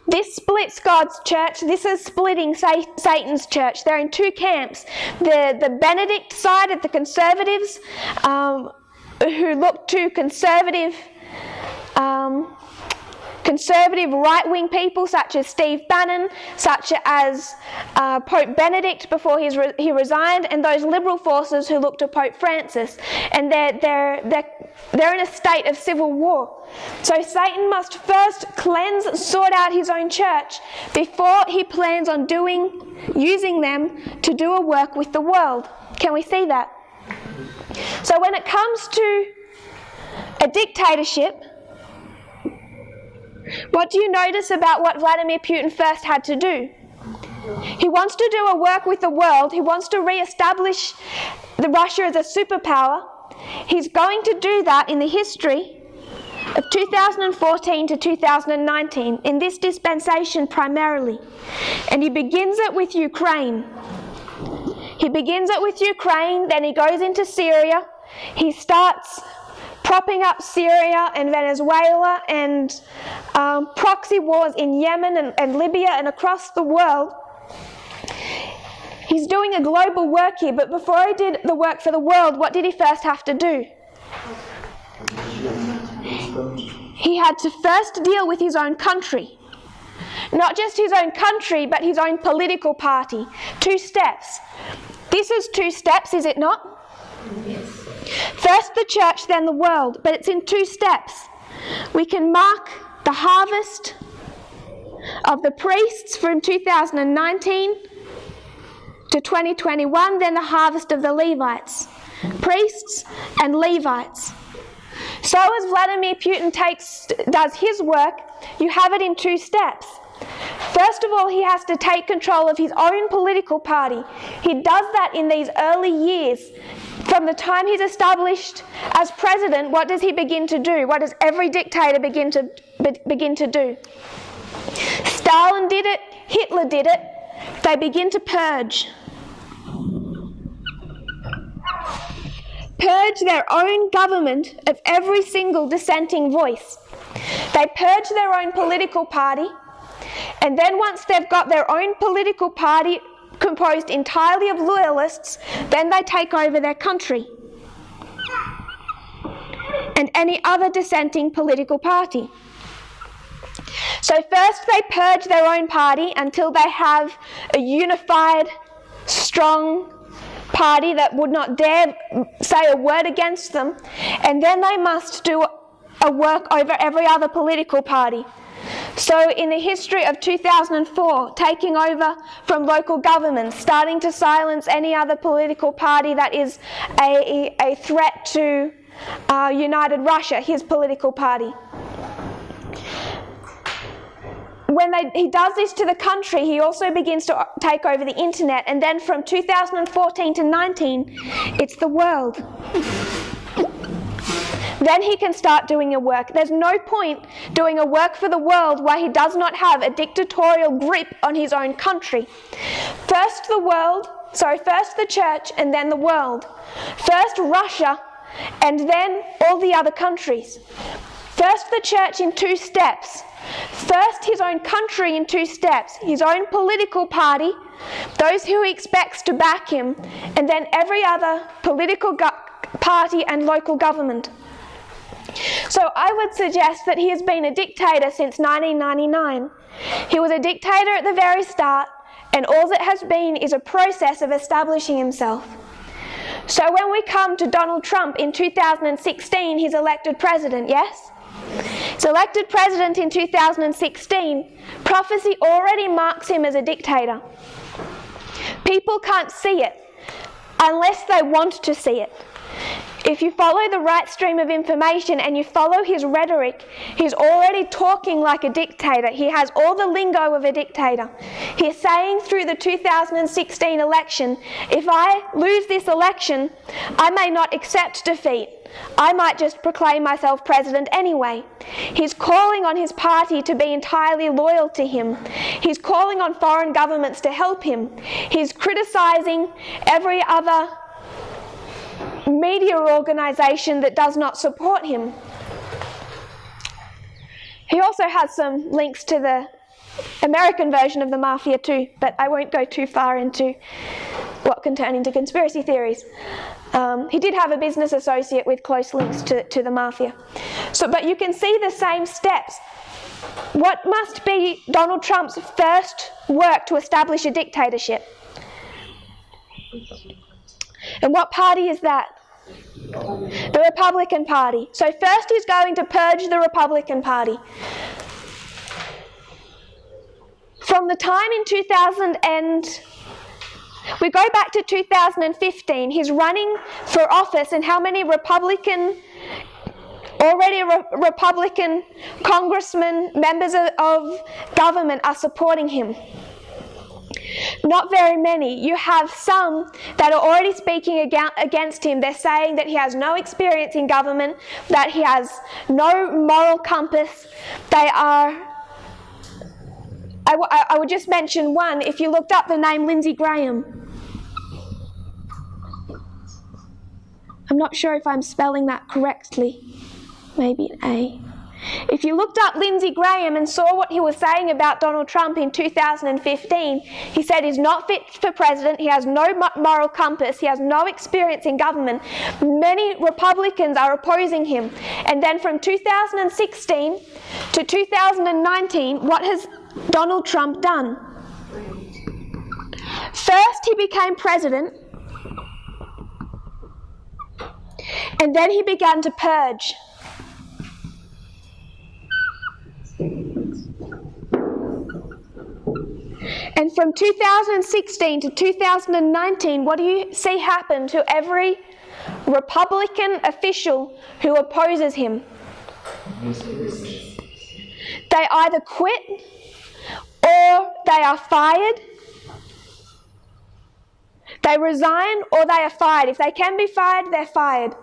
This splits God's church. This is splitting Satan's church. They're in two camps. The Benedict side of the conservatives, who look to conservative right-wing people such as Steve Bannon, such as Pope Benedict before he resigned, and those liberal forces who look to Pope Francis. And they're in a state of civil war. So Satan must first cleanse, sort out his own church before he plans on using them to do a work with the world. Can we see that? So when it comes to a dictatorship, what do you notice about what Vladimir Putin first had to do? He wants to do a work with the world. He wants to re-establish Russia as a superpower. He's going to do that in the history of 2014 to 2019, in this dispensation primarily. And he begins it with Ukraine. Then he goes into Syria. He starts propping up Syria and Venezuela and proxy wars in Yemen and Libya and across the world. He's doing a global work here, but before he did the work for the world, what did he first have to do? He had to first deal with his own country. Not just his own country, but his own political party. 2 steps. This is 2 steps, is it not? Yes. First the church, then the world, but it's in 2 steps. We can mark the harvest of the priests from 2019 to 2021, then the harvest of the Levites. Priests and Levites. So as Vladimir Putin does his work, you have it in 2 steps. First of all, he has to take control of his own political party. He does that in these early years. From the time he's established as president, what does he begin to do? What does every dictator begin to do? Stalin did it, Hitler did it. They begin to purge. Purge their own government of every single dissenting voice. They purge their own political party, and then once they've got their own political party composed entirely of loyalists, then they take over their country and any other dissenting political party. So first they purge their own party until they have a unified, strong party that would not dare say a word against them, and then they must do a work over every other political party. So in the history of 2004, taking over from local governments, starting to silence any other political party that is a threat to United Russia, his political party. When he does this to the country, he also begins to take over the internet, and then from 2014 to 19, it's the world. Then he can start doing a work. There's no point doing a work for the world where he does not have a dictatorial grip on his own country. First the church and then the world. First Russia and then all the other countries. First the church in 2 steps. First his own country in 2 steps. His own political party, those who he expects to back him, and then every other political party and local government. So I would suggest that he has been a dictator since 1999. He was a dictator at the very start, and all that has been is a process of establishing himself. So when we come to Donald Trump in 2016, he's elected president, yes? He's elected president in 2016. Prophecy already marks him as a dictator. People can't see it unless they want to see it. If you follow the right stream of information and you follow his rhetoric, he's already talking like a dictator. He has all the lingo of a dictator. He's saying through the 2016 election, if I lose this election, I may not accept defeat. I might just proclaim myself president anyway. He's calling on his party to be entirely loyal to him. He's calling on foreign governments to help him. He's criticizing every other media organisation that does not support him. He also has some links to the American version of the mafia too, but I won't go too far into what can turn into conspiracy theories. He did have a business associate with close links to the mafia. But you can see the same steps. What must be Donald Trump's first work to establish a dictatorship? And what party is that? The Republican Party. So first he's going to purge the Republican Party. From the time in we go back to 2015, he's running for office, and how many Republican congressmen, members of government are supporting him? Not very many. You have some that are already speaking against him. They're saying that he has no experience in government, that he has no moral compass. I would just mention one. If you looked up the name Lindsey Graham, I'm not sure if I'm spelling that correctly. Maybe an A. If you looked up Lindsey Graham and saw what he was saying about Donald Trump in 2015, he said he's not fit for president, he has no moral compass, he has no experience in government. Many Republicans are opposing him. And then from 2016 to 2019, what has Donald Trump done? First, he became president, and then he began to purge. And from 2016 to 2019, what do you see happen to every Republican official who opposes him? They either quit or they are fired. They resign or they are fired. If they can be fired, they're fired.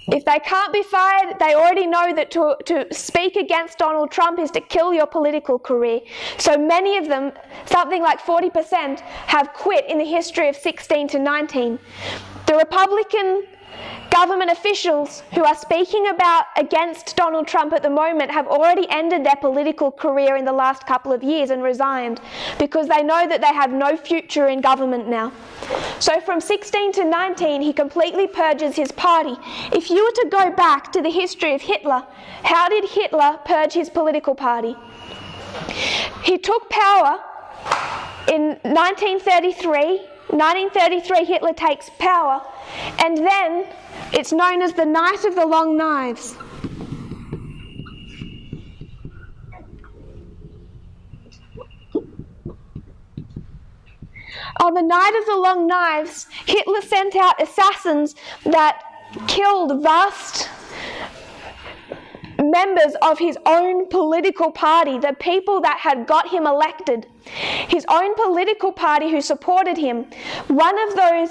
If they can't be fired, they already know that to speak against Donald Trump is to kill your political career. So many of them, something like 40%, have quit in the history of 16 to 19. The Republican government officials who are speaking against Donald Trump at the moment have already ended their political career in the last couple of years and resigned because they know that they have no future in government now. So from 16 to 19, he completely purges his party. If you were to go back to the history of Hitler, how did Hitler purge his political party? He took power in 1933. 1933, Hitler takes power, and then it's known as the Night of the Long Knives. On the Night of the Long Knives, Hitler sent out assassins that killed vast members of his own political party, the people that had got him elected. His own political party who supported him. One of those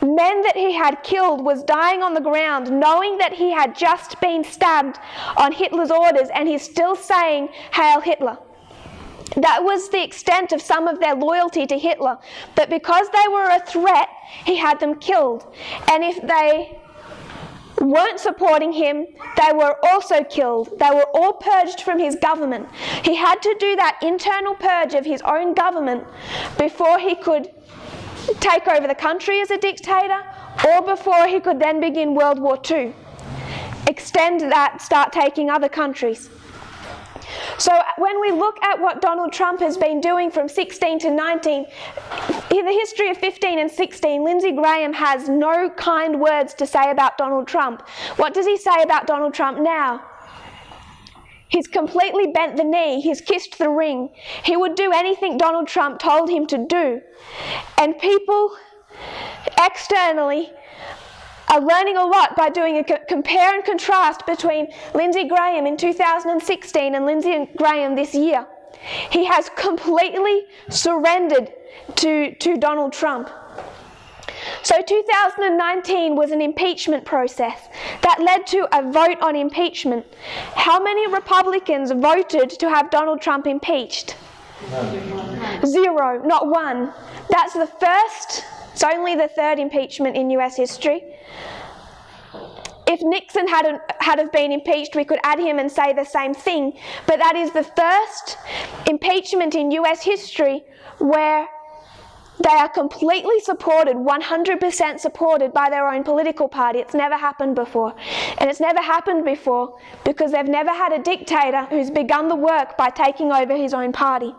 men that he had killed was dying on the ground, knowing that he had just been stabbed on Hitler's orders, and he's still saying, "Hail Hitler." That was the extent of some of their loyalty to Hitler. But because they were a threat, he had them killed. And if they weren't supporting him, they were also killed. They were all purged from his government. He had to do that internal purge of his own government before he could take over the country as a dictator, or before he could then begin World War II. Extend that, start taking other countries. So when we look at what Donald Trump has been doing from 16 to 19, in the history of 15 and 16, Lindsey Graham has no kind words to say about Donald Trump. What does he say about Donald Trump now? He's completely bent the knee. He's kissed the ring. He would do anything Donald Trump told him to do. And people externally are learning a lot by doing a compare and contrast between Lindsey Graham in 2016 and Lindsey Graham this year. He has completely surrendered to Donald Trump. So 2019 was an impeachment process that led to a vote on impeachment. How many Republicans voted to have Donald Trump impeached? Zero, not one. That's the first It's only the third impeachment in US history. If Nixon had have been impeached, we could add him and say the same thing, but that is the first impeachment in US history where they are completely supported, 100% supported by their own political party. It's never happened before. And it's never happened before because they've never had a dictator who's begun the work by taking over his own party.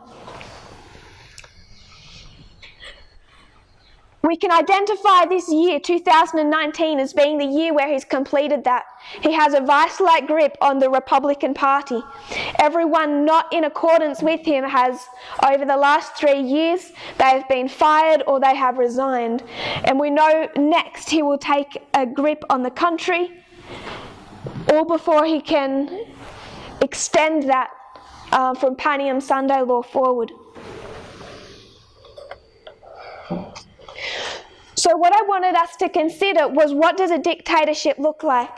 We can identify this year, 2019, as being the year where he's completed that. He has a vice-like grip on the Republican Party. Everyone not in accordance with him has, over the last 3 years, they have been fired or they have resigned. And we know next he will take a grip on the country, all before he can extend that from Palm Sunday law forward. So what I wanted us to consider was, what does a dictatorship look like?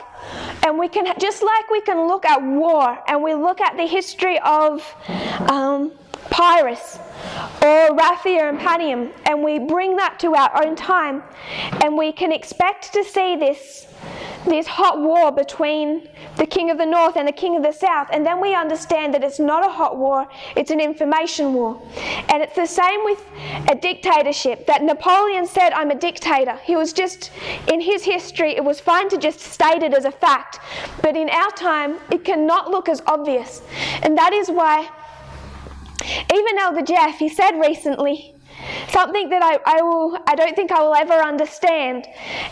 And we can, just like we can look at war and we look at the history of Pyrrhus or Raphia and Panium, and we bring that to our own time, and we can expect to see this hot war between the king of the north and the king of the south, and then we understand that it's not a hot war, it's an information war. And it's the same with a dictatorship, that Napoleon said, I'm a dictator. He was just, in his history, it was fine to just state it as a fact, but in our time, it cannot look as obvious. And that is why, even Elder Jeff, he said recently, something that I don't think I will ever understand.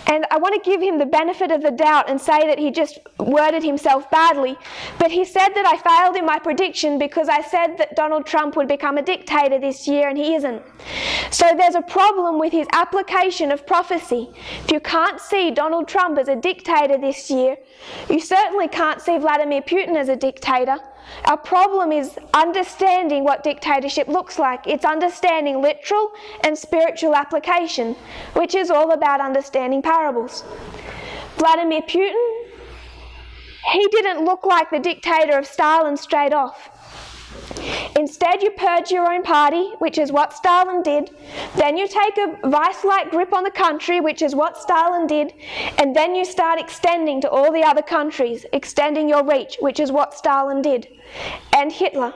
And I want to give him the benefit of the doubt and say that he just worded himself badly. But he said that I failed in my prediction because I said that Donald Trump would become a dictator this year, and he isn't. So there's a problem with his application of prophecy. If you can't see Donald Trump as a dictator this year, you certainly can't see Vladimir Putin as a dictator. Our problem is understanding what dictatorship looks like. It's understanding literal and spiritual application, which is all about understanding parables. Vladimir Putin, he didn't look like the dictator of Stalin straight off. Instead, you purge your own party, which is what Stalin did. Then you take a vice-like grip on the country, which is what Stalin did. And then you start extending to all the other countries, extending your reach, which is what Stalin did. And Hitler.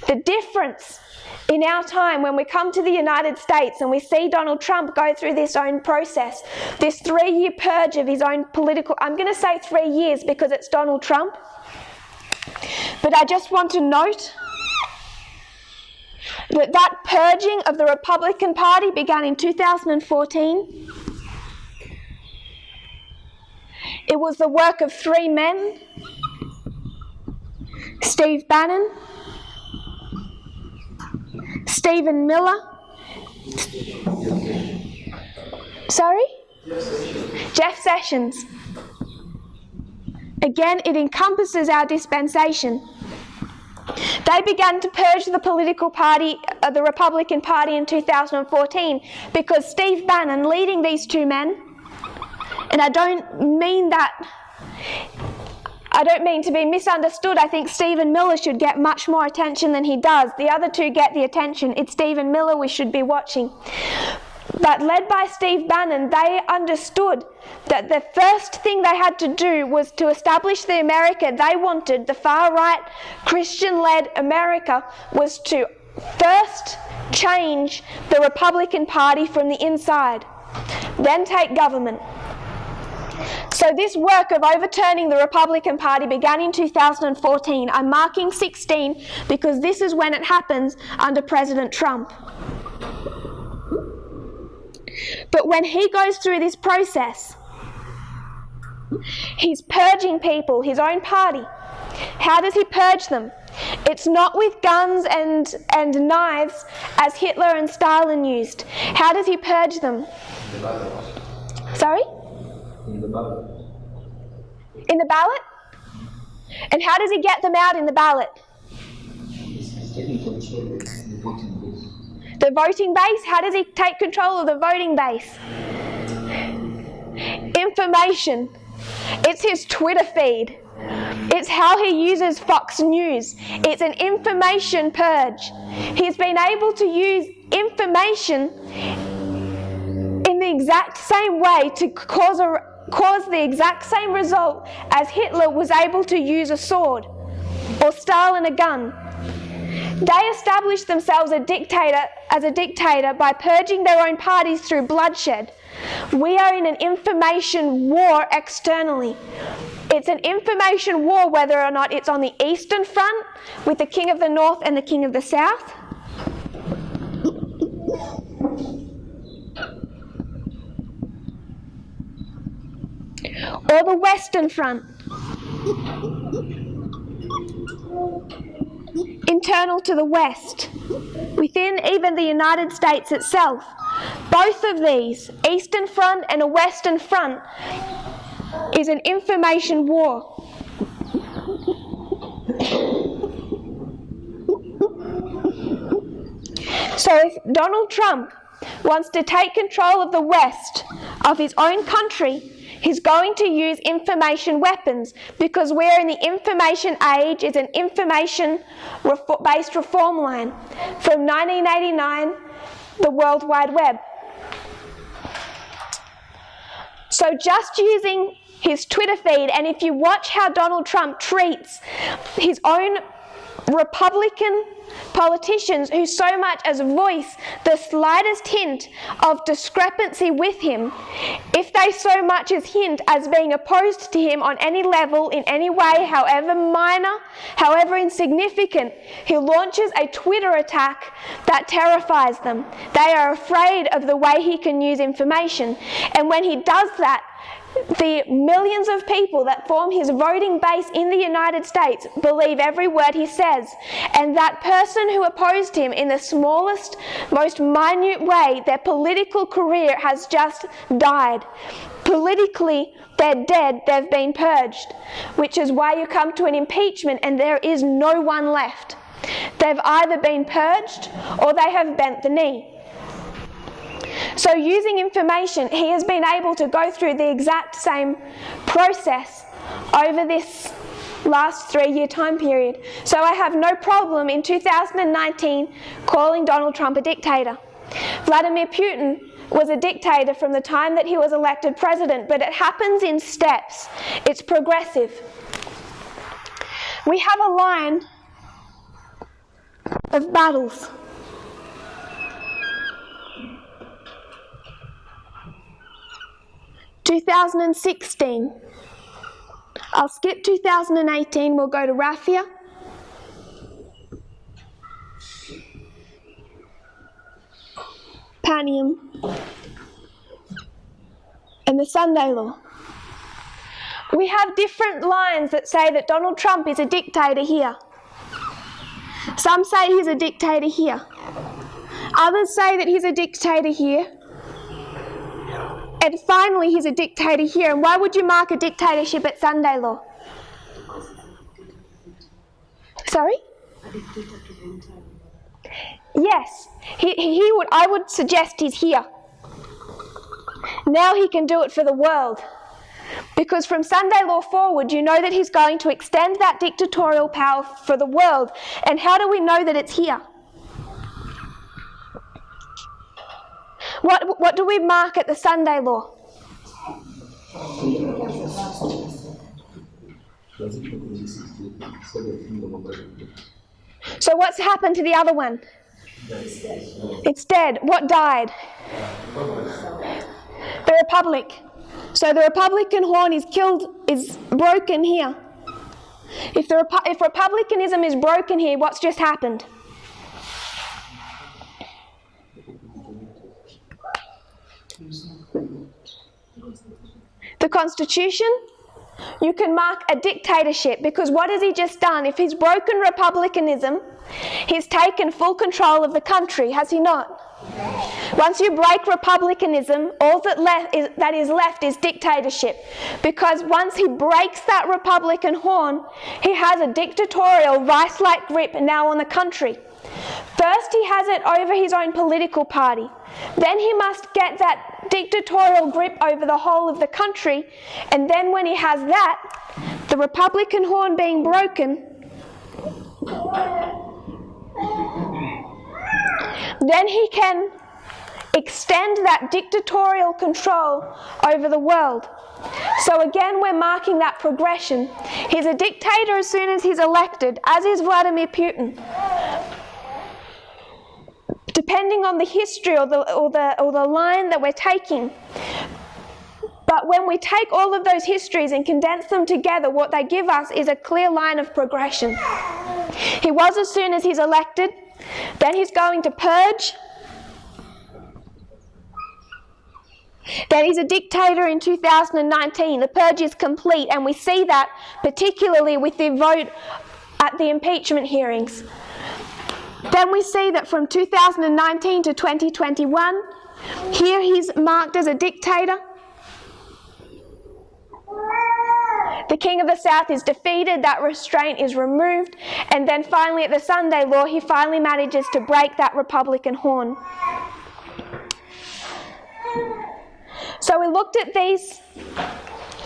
The difference in our time, when we come to the United States and we see Donald Trump go through this own process, this 3-year purge of his own political, I'm going to say 3 years because it's Donald Trump. But I just want to note that that purging of the Republican Party began in 2014. It was the work of 3 men: Steve Bannon, Stephen Miller, Jeff Sessions. Again, it encompasses our dispensation. They began to purge the political party, the Republican Party, in 2014 because Steve Bannon, leading these 2 men, and I don't mean to be misunderstood. I think Stephen Miller should get much more attention than he does. The other 2 get the attention. It's Stephen Miller we should be watching. But led by Steve Bannon, they understood that the first thing they had to do was to establish the America they wanted, the far-right, Christian-led America, was to first change the Republican Party from the inside, then take government. So this work of overturning the Republican Party began in 2014. I'm marking 16 because this is when it happens under President Trump. But when he goes through this process, he's purging people, his own party. How does he purge them? It's not with guns and knives as Hitler and Stalin used. How does he purge them? Sorry? In the ballot. In the ballot? And how does he get them out in the ballot? He's taking control of the voting base. The voting base? How does he take control of the voting base? Information. It's his Twitter feed. It's how he uses Fox News. It's an information purge. He's been able to use information exact same way to cause the exact same result as Hitler was able to use a sword, or Stalin a gun. They established themselves as a dictator by purging their own parties through bloodshed. We are in an information war externally. It's an information war whether or not it's on the Eastern Front with the King of the North and the King of the South, or the Western Front, internal to the West, within even the United States itself. Both of these, Eastern Front and a Western Front, is an information war. So if Donald Trump wants to take control of the West, of his own country, he's going to use information weapons, because we're in the information age. It's an information-based reform line from 1989, the World Wide Web. So just using his Twitter feed, and if you watch how Donald Trump treats his own Republican politicians who so much as voice the slightest hint of discrepancy with him, if they so much as hint as being opposed to him on any level, in any way, however minor, however insignificant, he launches a Twitter attack that terrifies them. They are afraid of the way he can use information. And when he does that, the millions of people that form his voting base in the United States believe every word he says. And that person who opposed him in the smallest, most minute way, their political career has just died. Politically, they're dead, they've been purged, which is why you come to an impeachment and there is no one left. They've either been purged or they have bent the knee. So using information, he has been able to go through the exact same process over this last 3-year time period. So I have no problem in 2019 calling Donald Trump a dictator. Vladimir Putin was a dictator from the time that he was elected president, but it happens in steps. It's progressive. We have a line of battles. (2016). I'll skip 2018, we'll go to Raffia. Panium. And the Sunday Law. We have different lines that say that Donald Trump is a dictator here. Some say he's a dictator here. Others say that he's a dictator here. And finally, he's a dictator here. And why would you mark a dictatorship at Sunday Law? Sorry? Yes, he would. I would suggest he's here. Now he can do it for the world. Because from Sunday Law forward, you know that he's going to extend that dictatorial power for the world. And how do we know that it's here? What do we mark at the Sunday Law? So what's happened to the other one? It's dead. What died? The Republic. So the Republican horn is broken here. If Republicanism is broken here, what's just happened? The Constitution, you can mark a dictatorship, because what has he just done? If he's broken republicanism, he's taken full control of the country, has he not? Once you break republicanism, all that is left is dictatorship, because once he breaks that Republican horn, he has a dictatorial, vice-like grip now on the country. First, he has it over his own political party. Then he must get that dictatorial grip over the whole of the country. And then when he has that, the Republican horn being broken, then he can extend that dictatorial control over the world. So again, we're marking that progression. He's a dictator as soon as he's elected, as is Vladimir Putin. Depending on the history or the line that we're taking. But when we take all of those histories and condense them together, what they give us is a clear line of progression. He was as soon as he's elected, then he's going to purge, then he's a dictator in 2019. The purge is complete, and we see that particularly with the vote at the impeachment hearings. Then we see that from 2019 to 2021, here he's marked as a dictator. The King of the South is defeated, that restraint is removed, and then finally at the Sunday Law, he finally manages to break that Republican horn. So we looked at these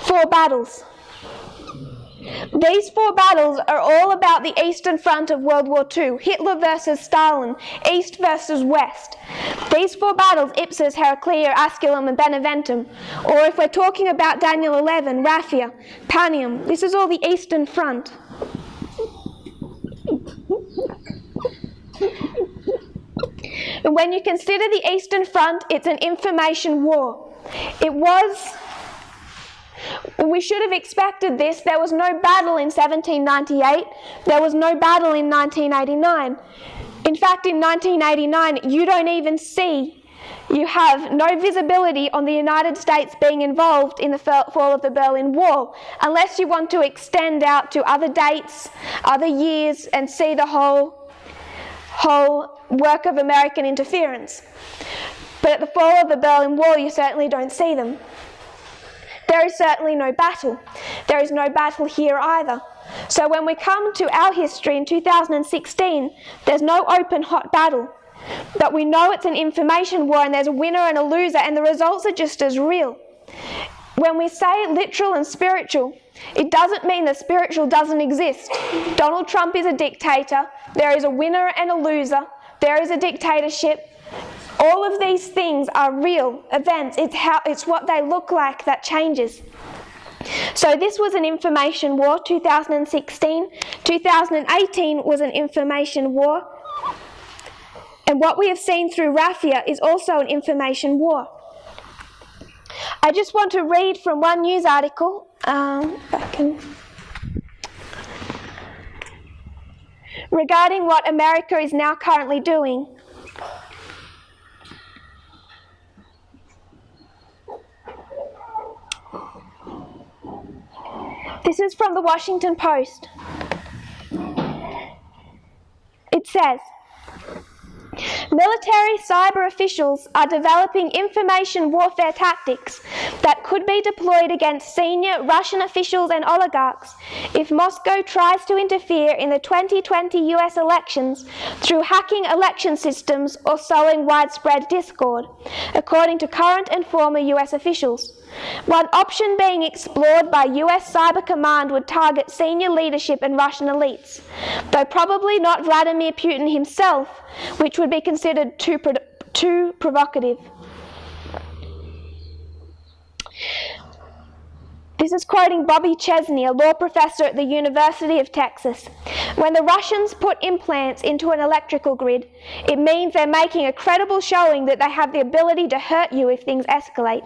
4 battles. These 4 battles are all about the Eastern Front of World War II, Hitler versus Stalin, East versus West. These 4 battles, Ipsus, Heraclea, Asculum and Beneventum, or if we're talking about Daniel 11, Raphia, Panium, this is all the Eastern Front. And when you consider the Eastern Front, it's an information war. We should have expected this. There was no battle in 1798. There was no battle in 1989. In fact, in 1989, you don't even see, you have no visibility on the United States being involved in the fall of the Berlin Wall, unless you want to extend out to other dates, other years, and see the whole work of American interference. But at the fall of the Berlin Wall, you certainly don't see them. There is certainly no battle. There is no battle here either. So when we come to our history in 2016, there's no open hot battle. But we know it's an information war and there's a winner and a loser, and the results are just as real. When we say literal and spiritual, it doesn't mean that spiritual doesn't exist. Donald Trump is a dictator. There is a winner and a loser. There is a dictatorship. All of these things are real events. It's what they look like that changes. So this was an information war, 2016. 2018 was an information war. And what we have seen through Raphia is also an information war. I just want to read from one news article. Regarding what America is now currently doing. This is from the Washington Post. It says, military cyber officials are developing information warfare tactics that could be deployed against senior Russian officials and oligarchs if Moscow tries to interfere in the 2020 US elections through hacking election systems or sowing widespread discord, according to current and former US officials. One option being explored by US Cyber Command would target senior leadership and Russian elites, though probably not Vladimir Putin himself, which would be considered too provocative. This is quoting Bobby Chesney, a law professor at the University of Texas. When the Russians put implants into an electrical grid, it means they're making a credible showing that they have the ability to hurt you if things escalate.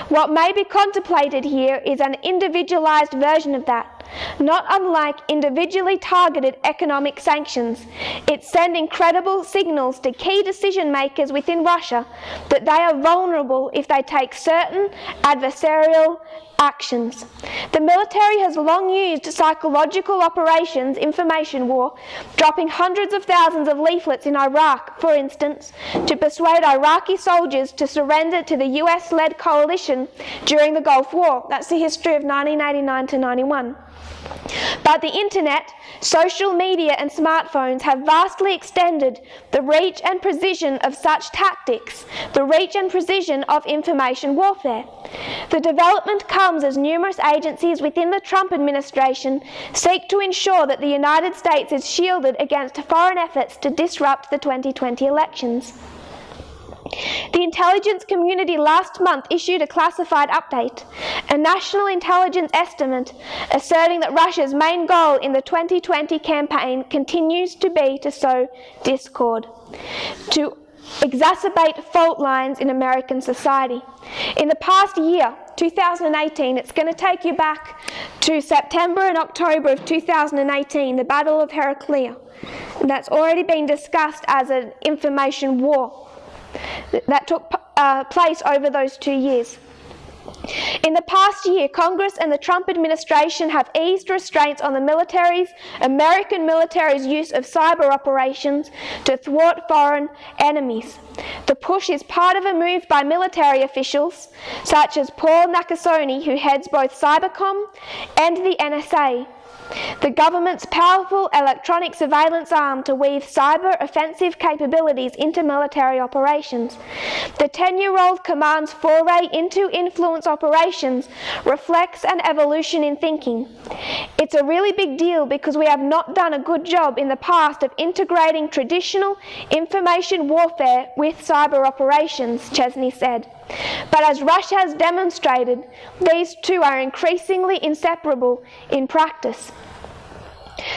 What may be contemplated here is an individualized version of that, not unlike individually targeted economic sanctions. It's sending credible signals to key decision makers within Russia that they are vulnerable if they take certain adversarial actions. The military has long used psychological operations, information war, dropping hundreds of thousands of leaflets in Iraq, for instance, to persuade Iraqi soldiers to surrender to the US-led coalition during the Gulf War. That's the history of 1989 to 91. But the internet, social media and smartphones have vastly extended the reach and precision of such tactics, the reach and precision of information warfare. The development comes as numerous agencies within the Trump administration seek to ensure that the United States is shielded against foreign efforts to disrupt the 2020 elections. The intelligence community last month issued a classified update, a national intelligence estimate asserting that Russia's main goal in the 2020 campaign continues to be to sow discord, to exacerbate fault lines in American society. In the past year, 2018, it's going to take you back to September and October of 2018, the Battle of Heraclea. And that's already been discussed as an information war that took place over those 2 years. In the past year, Congress and the Trump administration have eased restraints on the American military's use of cyber operations to thwart foreign enemies. The push is part of a move by military officials, such as Paul Nakasone, who heads both Cybercom and the NSA, the government's powerful electronic surveillance arm, to weave cyber offensive capabilities into military operations. The 10-year-old command's foray into influence operations reflects an evolution in thinking. It's a really big deal because we have not done a good job in the past of integrating traditional information warfare with cyber operations, Chesney said. But as Russia has demonstrated, these two are increasingly inseparable in practice.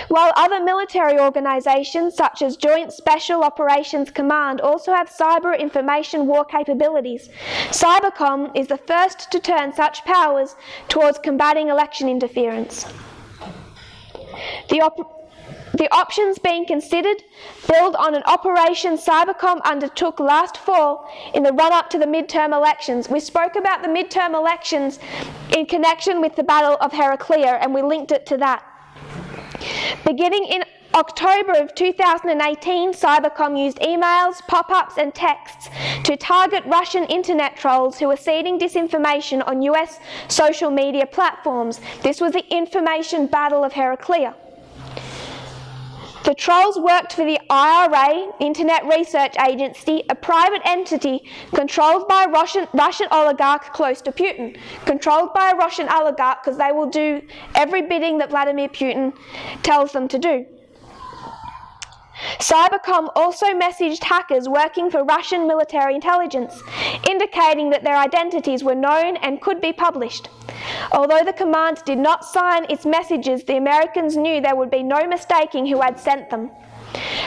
While other military organisations such as Joint Special Operations Command also have cyber information war capabilities, Cybercom is the first to turn such powers towards combating election interference. The options being considered build on an operation Cybercom undertook last fall in the run-up to the midterm elections. We spoke about the midterm elections in connection with the Battle of Heraclea, and we linked it to that. Beginning in October of 2018, Cybercom used emails, pop-ups and texts to target Russian internet trolls who were seeding disinformation on US social media platforms. This was the information battle of Heraclea. The trolls worked for the IRA, Internet Research Agency, a private entity controlled by a Russian oligarch close to Putin. Controlled by a Russian oligarch because they will do every bidding that Vladimir Putin tells them to do. Cybercom also messaged hackers working for Russian military intelligence, indicating that their identities were known and could be published. Although the command did not sign its messages, the Americans knew there would be no mistaking who had sent them.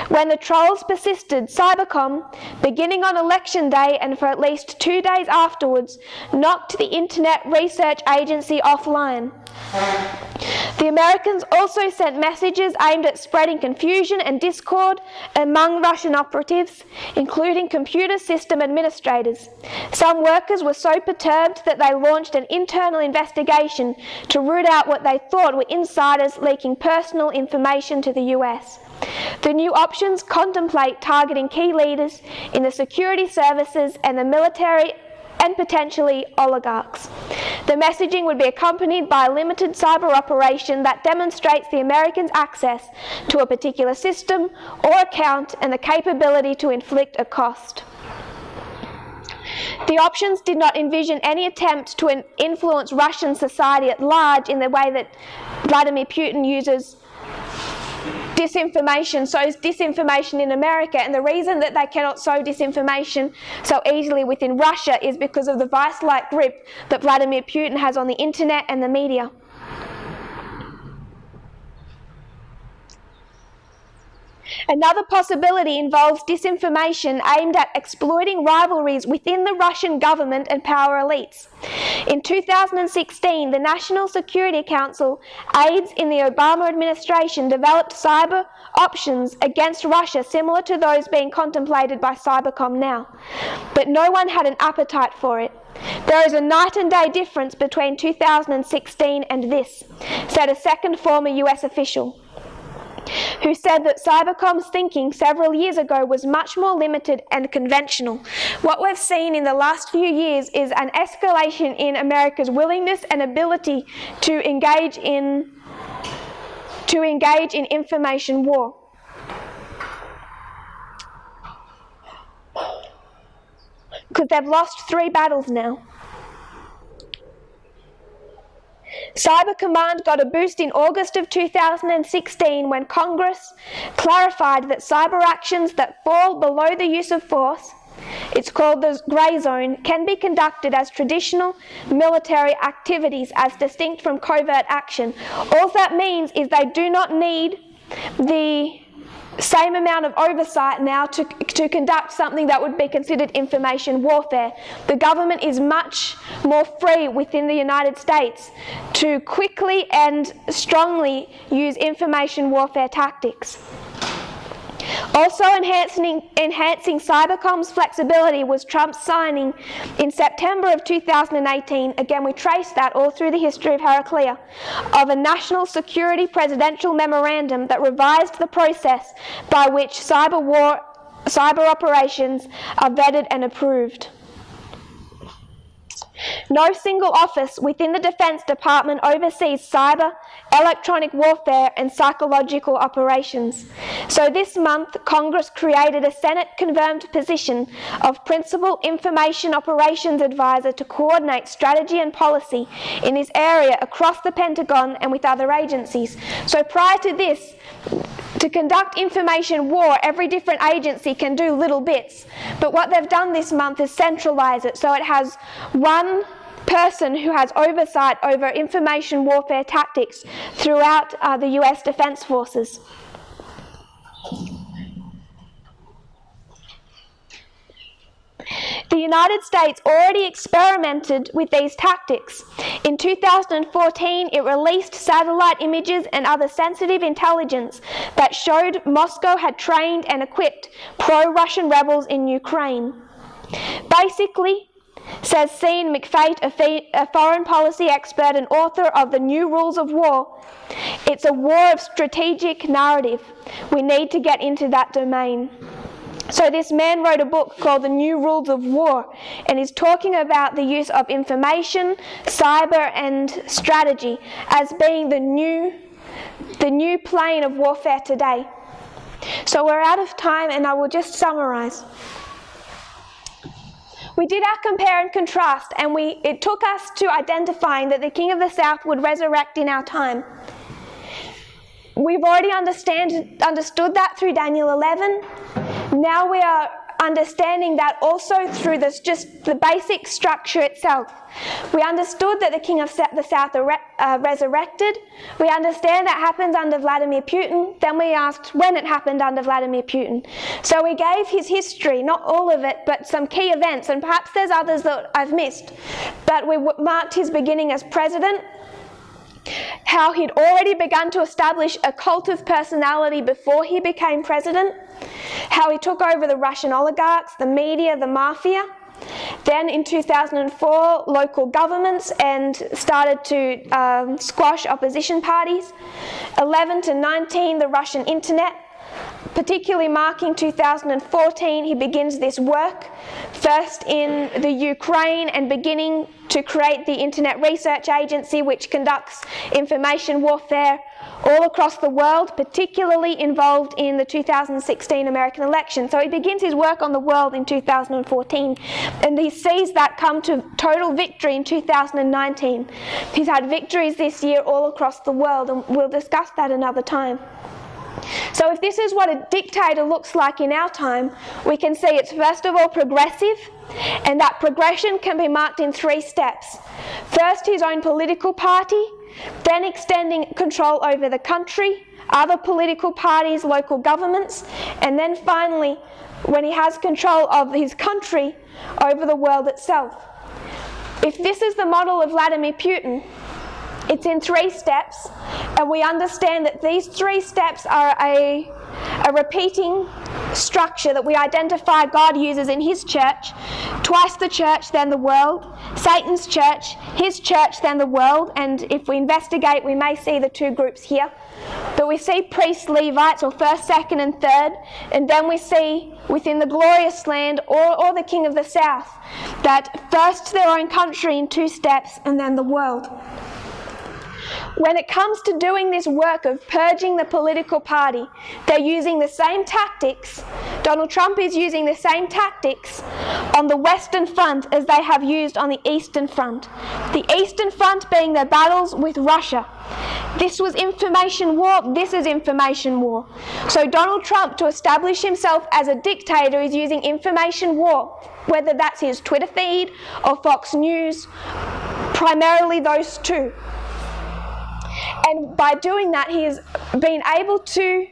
When the trolls persisted, Cybercom, beginning on election day and for at least 2 days afterwards, knocked the Internet Research Agency offline. The Americans also sent messages aimed at spreading confusion and discord among Russian operatives, including computer system administrators. Some workers were so perturbed that they launched an internal investigation to root out what they thought were insiders leaking personal information to the US. The new options contemplate targeting key leaders in the security services and the military and potentially oligarchs. The messaging would be accompanied by a limited cyber operation that demonstrates the Americans' access to a particular system or account and the capability to inflict a cost. The options did not envision any attempt to influence Russian society at large in the way that Vladimir Putin uses disinformation, sows disinformation in America, and the reason that they cannot sow disinformation so easily within Russia is because of the vice-like grip that Vladimir Putin has on the internet and the media. Another possibility involves disinformation aimed at exploiting rivalries within the Russian government and power elites. In 2016, the National Security Council, aides in the Obama administration, developed cyber options against Russia similar to those being contemplated by Cybercom now, but no one had an appetite for it. There is a night and day difference between 2016 and this, said a second former US official, who said that Cybercom's thinking several years ago was much more limited and conventional. What we've seen in the last few years is an escalation in America's willingness and ability to engage in information war. Because they've lost 3 battles now. Cyber Command got a boost in August of 2016 when Congress clarified that cyber actions that fall below the use of force, it's called the grey zone, can be conducted as traditional military activities as distinct from covert action. All that means is they do not need the same amount of oversight now to conduct something that would be considered information warfare. The government is much more free within the United States to quickly and strongly use information warfare tactics. Also enhancing cybercom's flexibility was Trump's signing in September of 2018, again we trace that all through the history of Heraclea, of a national security presidential memorandum that revised the process by which cyber operations are vetted and approved. No single office within the Defense Department oversees cyber, electronic warfare, and psychological operations. So this month, Congress created a Senate-confirmed position of Principal Information Operations Advisor to coordinate strategy and policy in this area across the Pentagon and with other agencies. So prior to this, to conduct information war, every different agency can do little bits. But what they've done this month is centralize it, so it has one person who has oversight over information warfare tactics throughout the US Defense Forces. The United States already experimented with these tactics. In 2014, it released satellite images and other sensitive intelligence that showed Moscow had trained and equipped pro-Russian rebels in Ukraine. Basically, says Sean McFate, a foreign policy expert and author of The New Rules of War, it's a war of strategic narrative. We need to get into that domain. So this man wrote a book called The New Rules of War, and he's talking about the use of information, cyber, and strategy as being the new plane of warfare today. So we're out of time, and I will just summarize. We did our compare and contrast, and it took us to identifying that the King of the South would resurrect in our time. We've already understood that through Daniel 11. Now we are understanding that also through just the basic structure itself. We understood that the King of the South resurrected. We understand that happens under Vladimir Putin. Then we asked when it happened under Vladimir Putin. So we gave his history, not all of it, but some key events, and perhaps there's others that I've missed. But we marked his beginning as president, how he'd already begun to establish a cult of personality before he became president, how he took over the Russian oligarchs, the media, the mafia. Then in 2004, local governments and started to squash opposition parties. 11 to 19, the Russian internet. Particularly marking 2014, he begins this work, first in the Ukraine and beginning to create the Internet Research Agency, which conducts information warfare all across the world, particularly involved in the 2016 American election. So he begins his work on the world in 2014, and he sees that come to total victory in 2019. He's had victories this year all across the world, and we'll discuss that another time. So if this is what a dictator looks like in our time, we can see it's first of all progressive, and that progression can be marked in 3 steps. First, his own political party, then extending control over the country, other political parties, local governments, and then finally, when he has control of his country, over the world itself. If this is the model of Vladimir Putin, it's in 3 steps, and we understand that these 3 steps are a repeating structure that we identify God uses in his church. Twice the church, then the world. Satan's church, his church, then the world. And if we investigate, we may see the 2 groups here. But we see priests, Levites, or first, second, and third. And then we see within the glorious land, or the King of the South, that first their own country in 2 steps, and then the world. When it comes to doing this work of purging the political party, they're using the same tactics. Donald Trump is using the same tactics on the Western Front as they have used on the Eastern Front. The Eastern Front being their battles with Russia. This was information war, this is information war. So Donald Trump, to establish himself as a dictator, is using information war, whether that's his Twitter feed or Fox News, primarily those two. And by doing that, he has been able to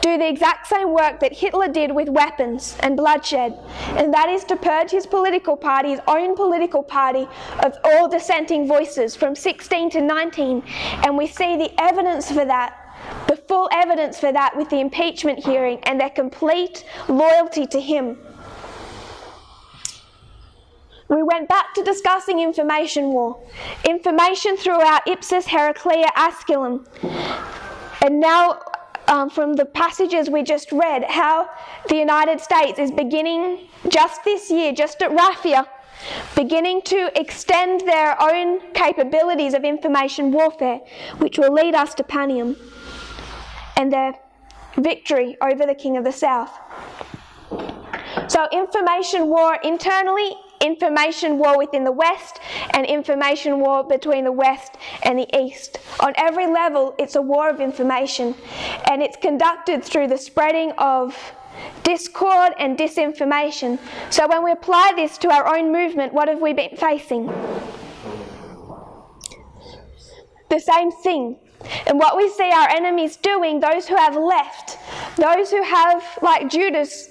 do the exact same work that Hitler did with weapons and bloodshed, and that is to purge his political party, his own political party, of all dissenting voices from 16 to 19. And we see the evidence for that, the full evidence for that, with the impeachment hearing and their complete loyalty to him. We went back to discussing information war. Information throughout Ipsis Heraclea Asculum. And now, from the passages we just read, how the United States is beginning, just this year, just at Raffia, beginning to extend their own capabilities of information warfare, which will lead us to Panium and their victory over the King of the South. So information war internally, information war within the West, and information war between the West and the East. On every level, it's a war of information, and it's conducted through the spreading of discord and disinformation. So when we apply this to our own movement, what have we been facing? The same thing. And what we see our enemies doing, those who have left, those who have, like Judas,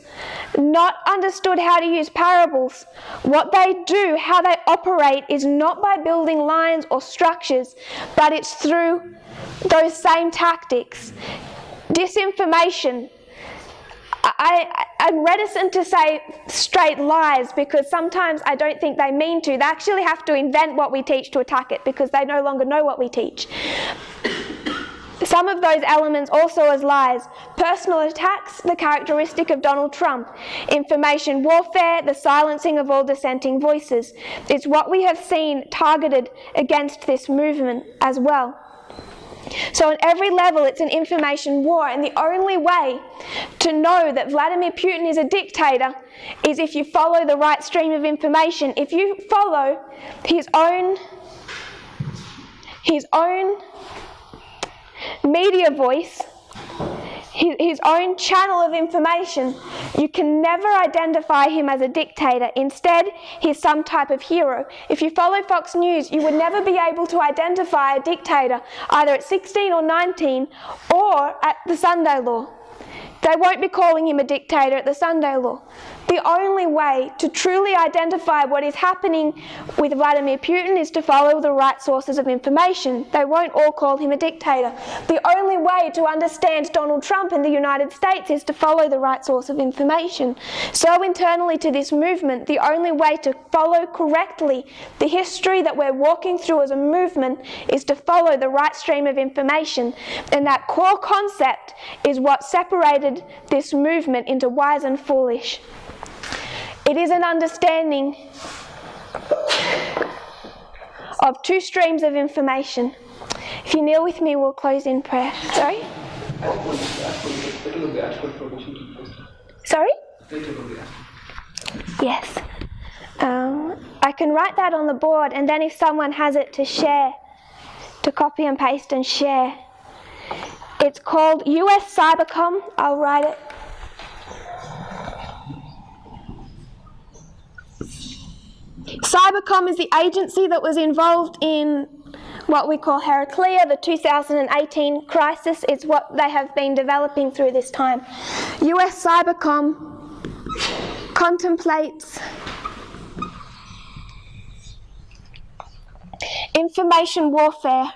not understood how to use parables, what they do, how they operate, is not by building lines or structures, but it's through those same tactics. Disinformation. I'm reticent to say straight lies, because sometimes I don't think they mean to. They actually have to invent what we teach to attack it, because they no longer know what we teach. Some of those elements also as lies. Personal attacks, the characteristic of Donald Trump. Information warfare, the silencing of all dissenting voices. It's what we have seen targeted against this movement as well. So on every level, it's an information war, and the only way to know that Vladimir Putin is a dictator is if you follow the right stream of information. If you follow his own media voice, his own channel of information, you can never identify him as a dictator. Instead, he's some type of hero. If you follow Fox News, you would never be able to identify a dictator, either at 16 or 19, or at the Sunday Law. They won't be calling him a dictator at the Sunday Law. The only way to truly identify what is happening with Vladimir Putin is to follow the right sources of information. They won't all call him a dictator. The only way to understand Donald Trump in the United States is to follow the right source of information. So internally to this movement, the only way to follow correctly the history that we're walking through as a movement is to follow the right stream of information. And that core concept is what separated this movement into wise and foolish. It is an understanding of two streams of information. If you kneel with me, we'll close in prayer. Sorry? Sorry? Yes. I can write that on the board, and then if someone has it to share, to copy and paste and share. It's called US Cybercom. I'll write it. Cybercom is the agency that was involved in what we call Heraclea, the 2018 crisis. It's what they have been developing through this time. US Cybercom contemplates information warfare.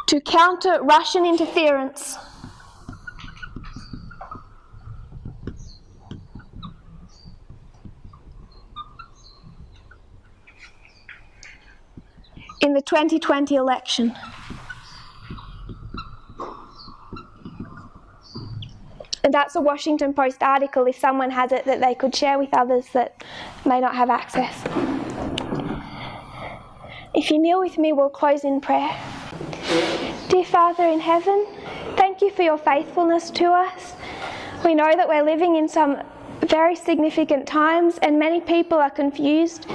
To counter Russian interference. In the 2020 election. And that's a Washington Post article, if someone has it, that they could share with others that may not have access. If you kneel with me, we'll close in prayer. Dear Father in heaven, thank you for your faithfulness to us. We know that we're living in some very significant times, and many people are confused.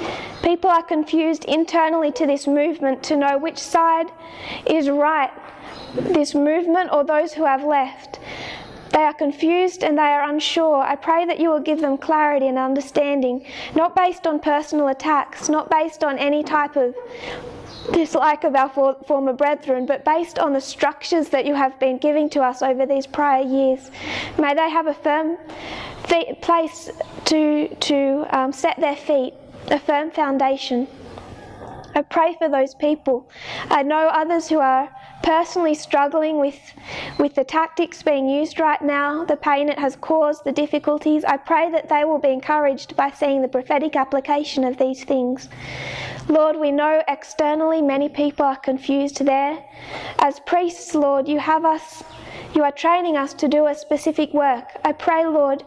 People are confused internally to this movement to know which side is right, this movement or those who have left. They are confused and they are unsure. I pray that you will give them clarity and understanding, not based on personal attacks, not based on any type of dislike of our former brethren, but based on the structures that you have been giving to us over these prior years. May they have a firm place to set their feet, a firm foundation. I pray for those people. I know others who are personally struggling with the tactics being used right now, the pain it has caused, the difficulties. I pray that they will be encouraged by seeing the prophetic application of these things. Lord, we know externally many people are confused there. As priests, Lord, you are training us to do a specific work. I pray, Lord,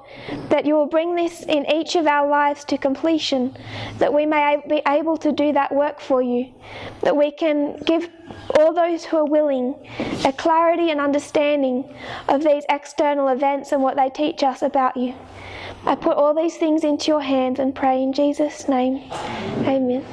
that you will bring this in each of our lives to completion, that we may be able to do that work for you, that we can give all those who are willing a clarity and understanding of these external events and what they teach us about you. I put all these things into your hands and pray in Jesus' name. Amen.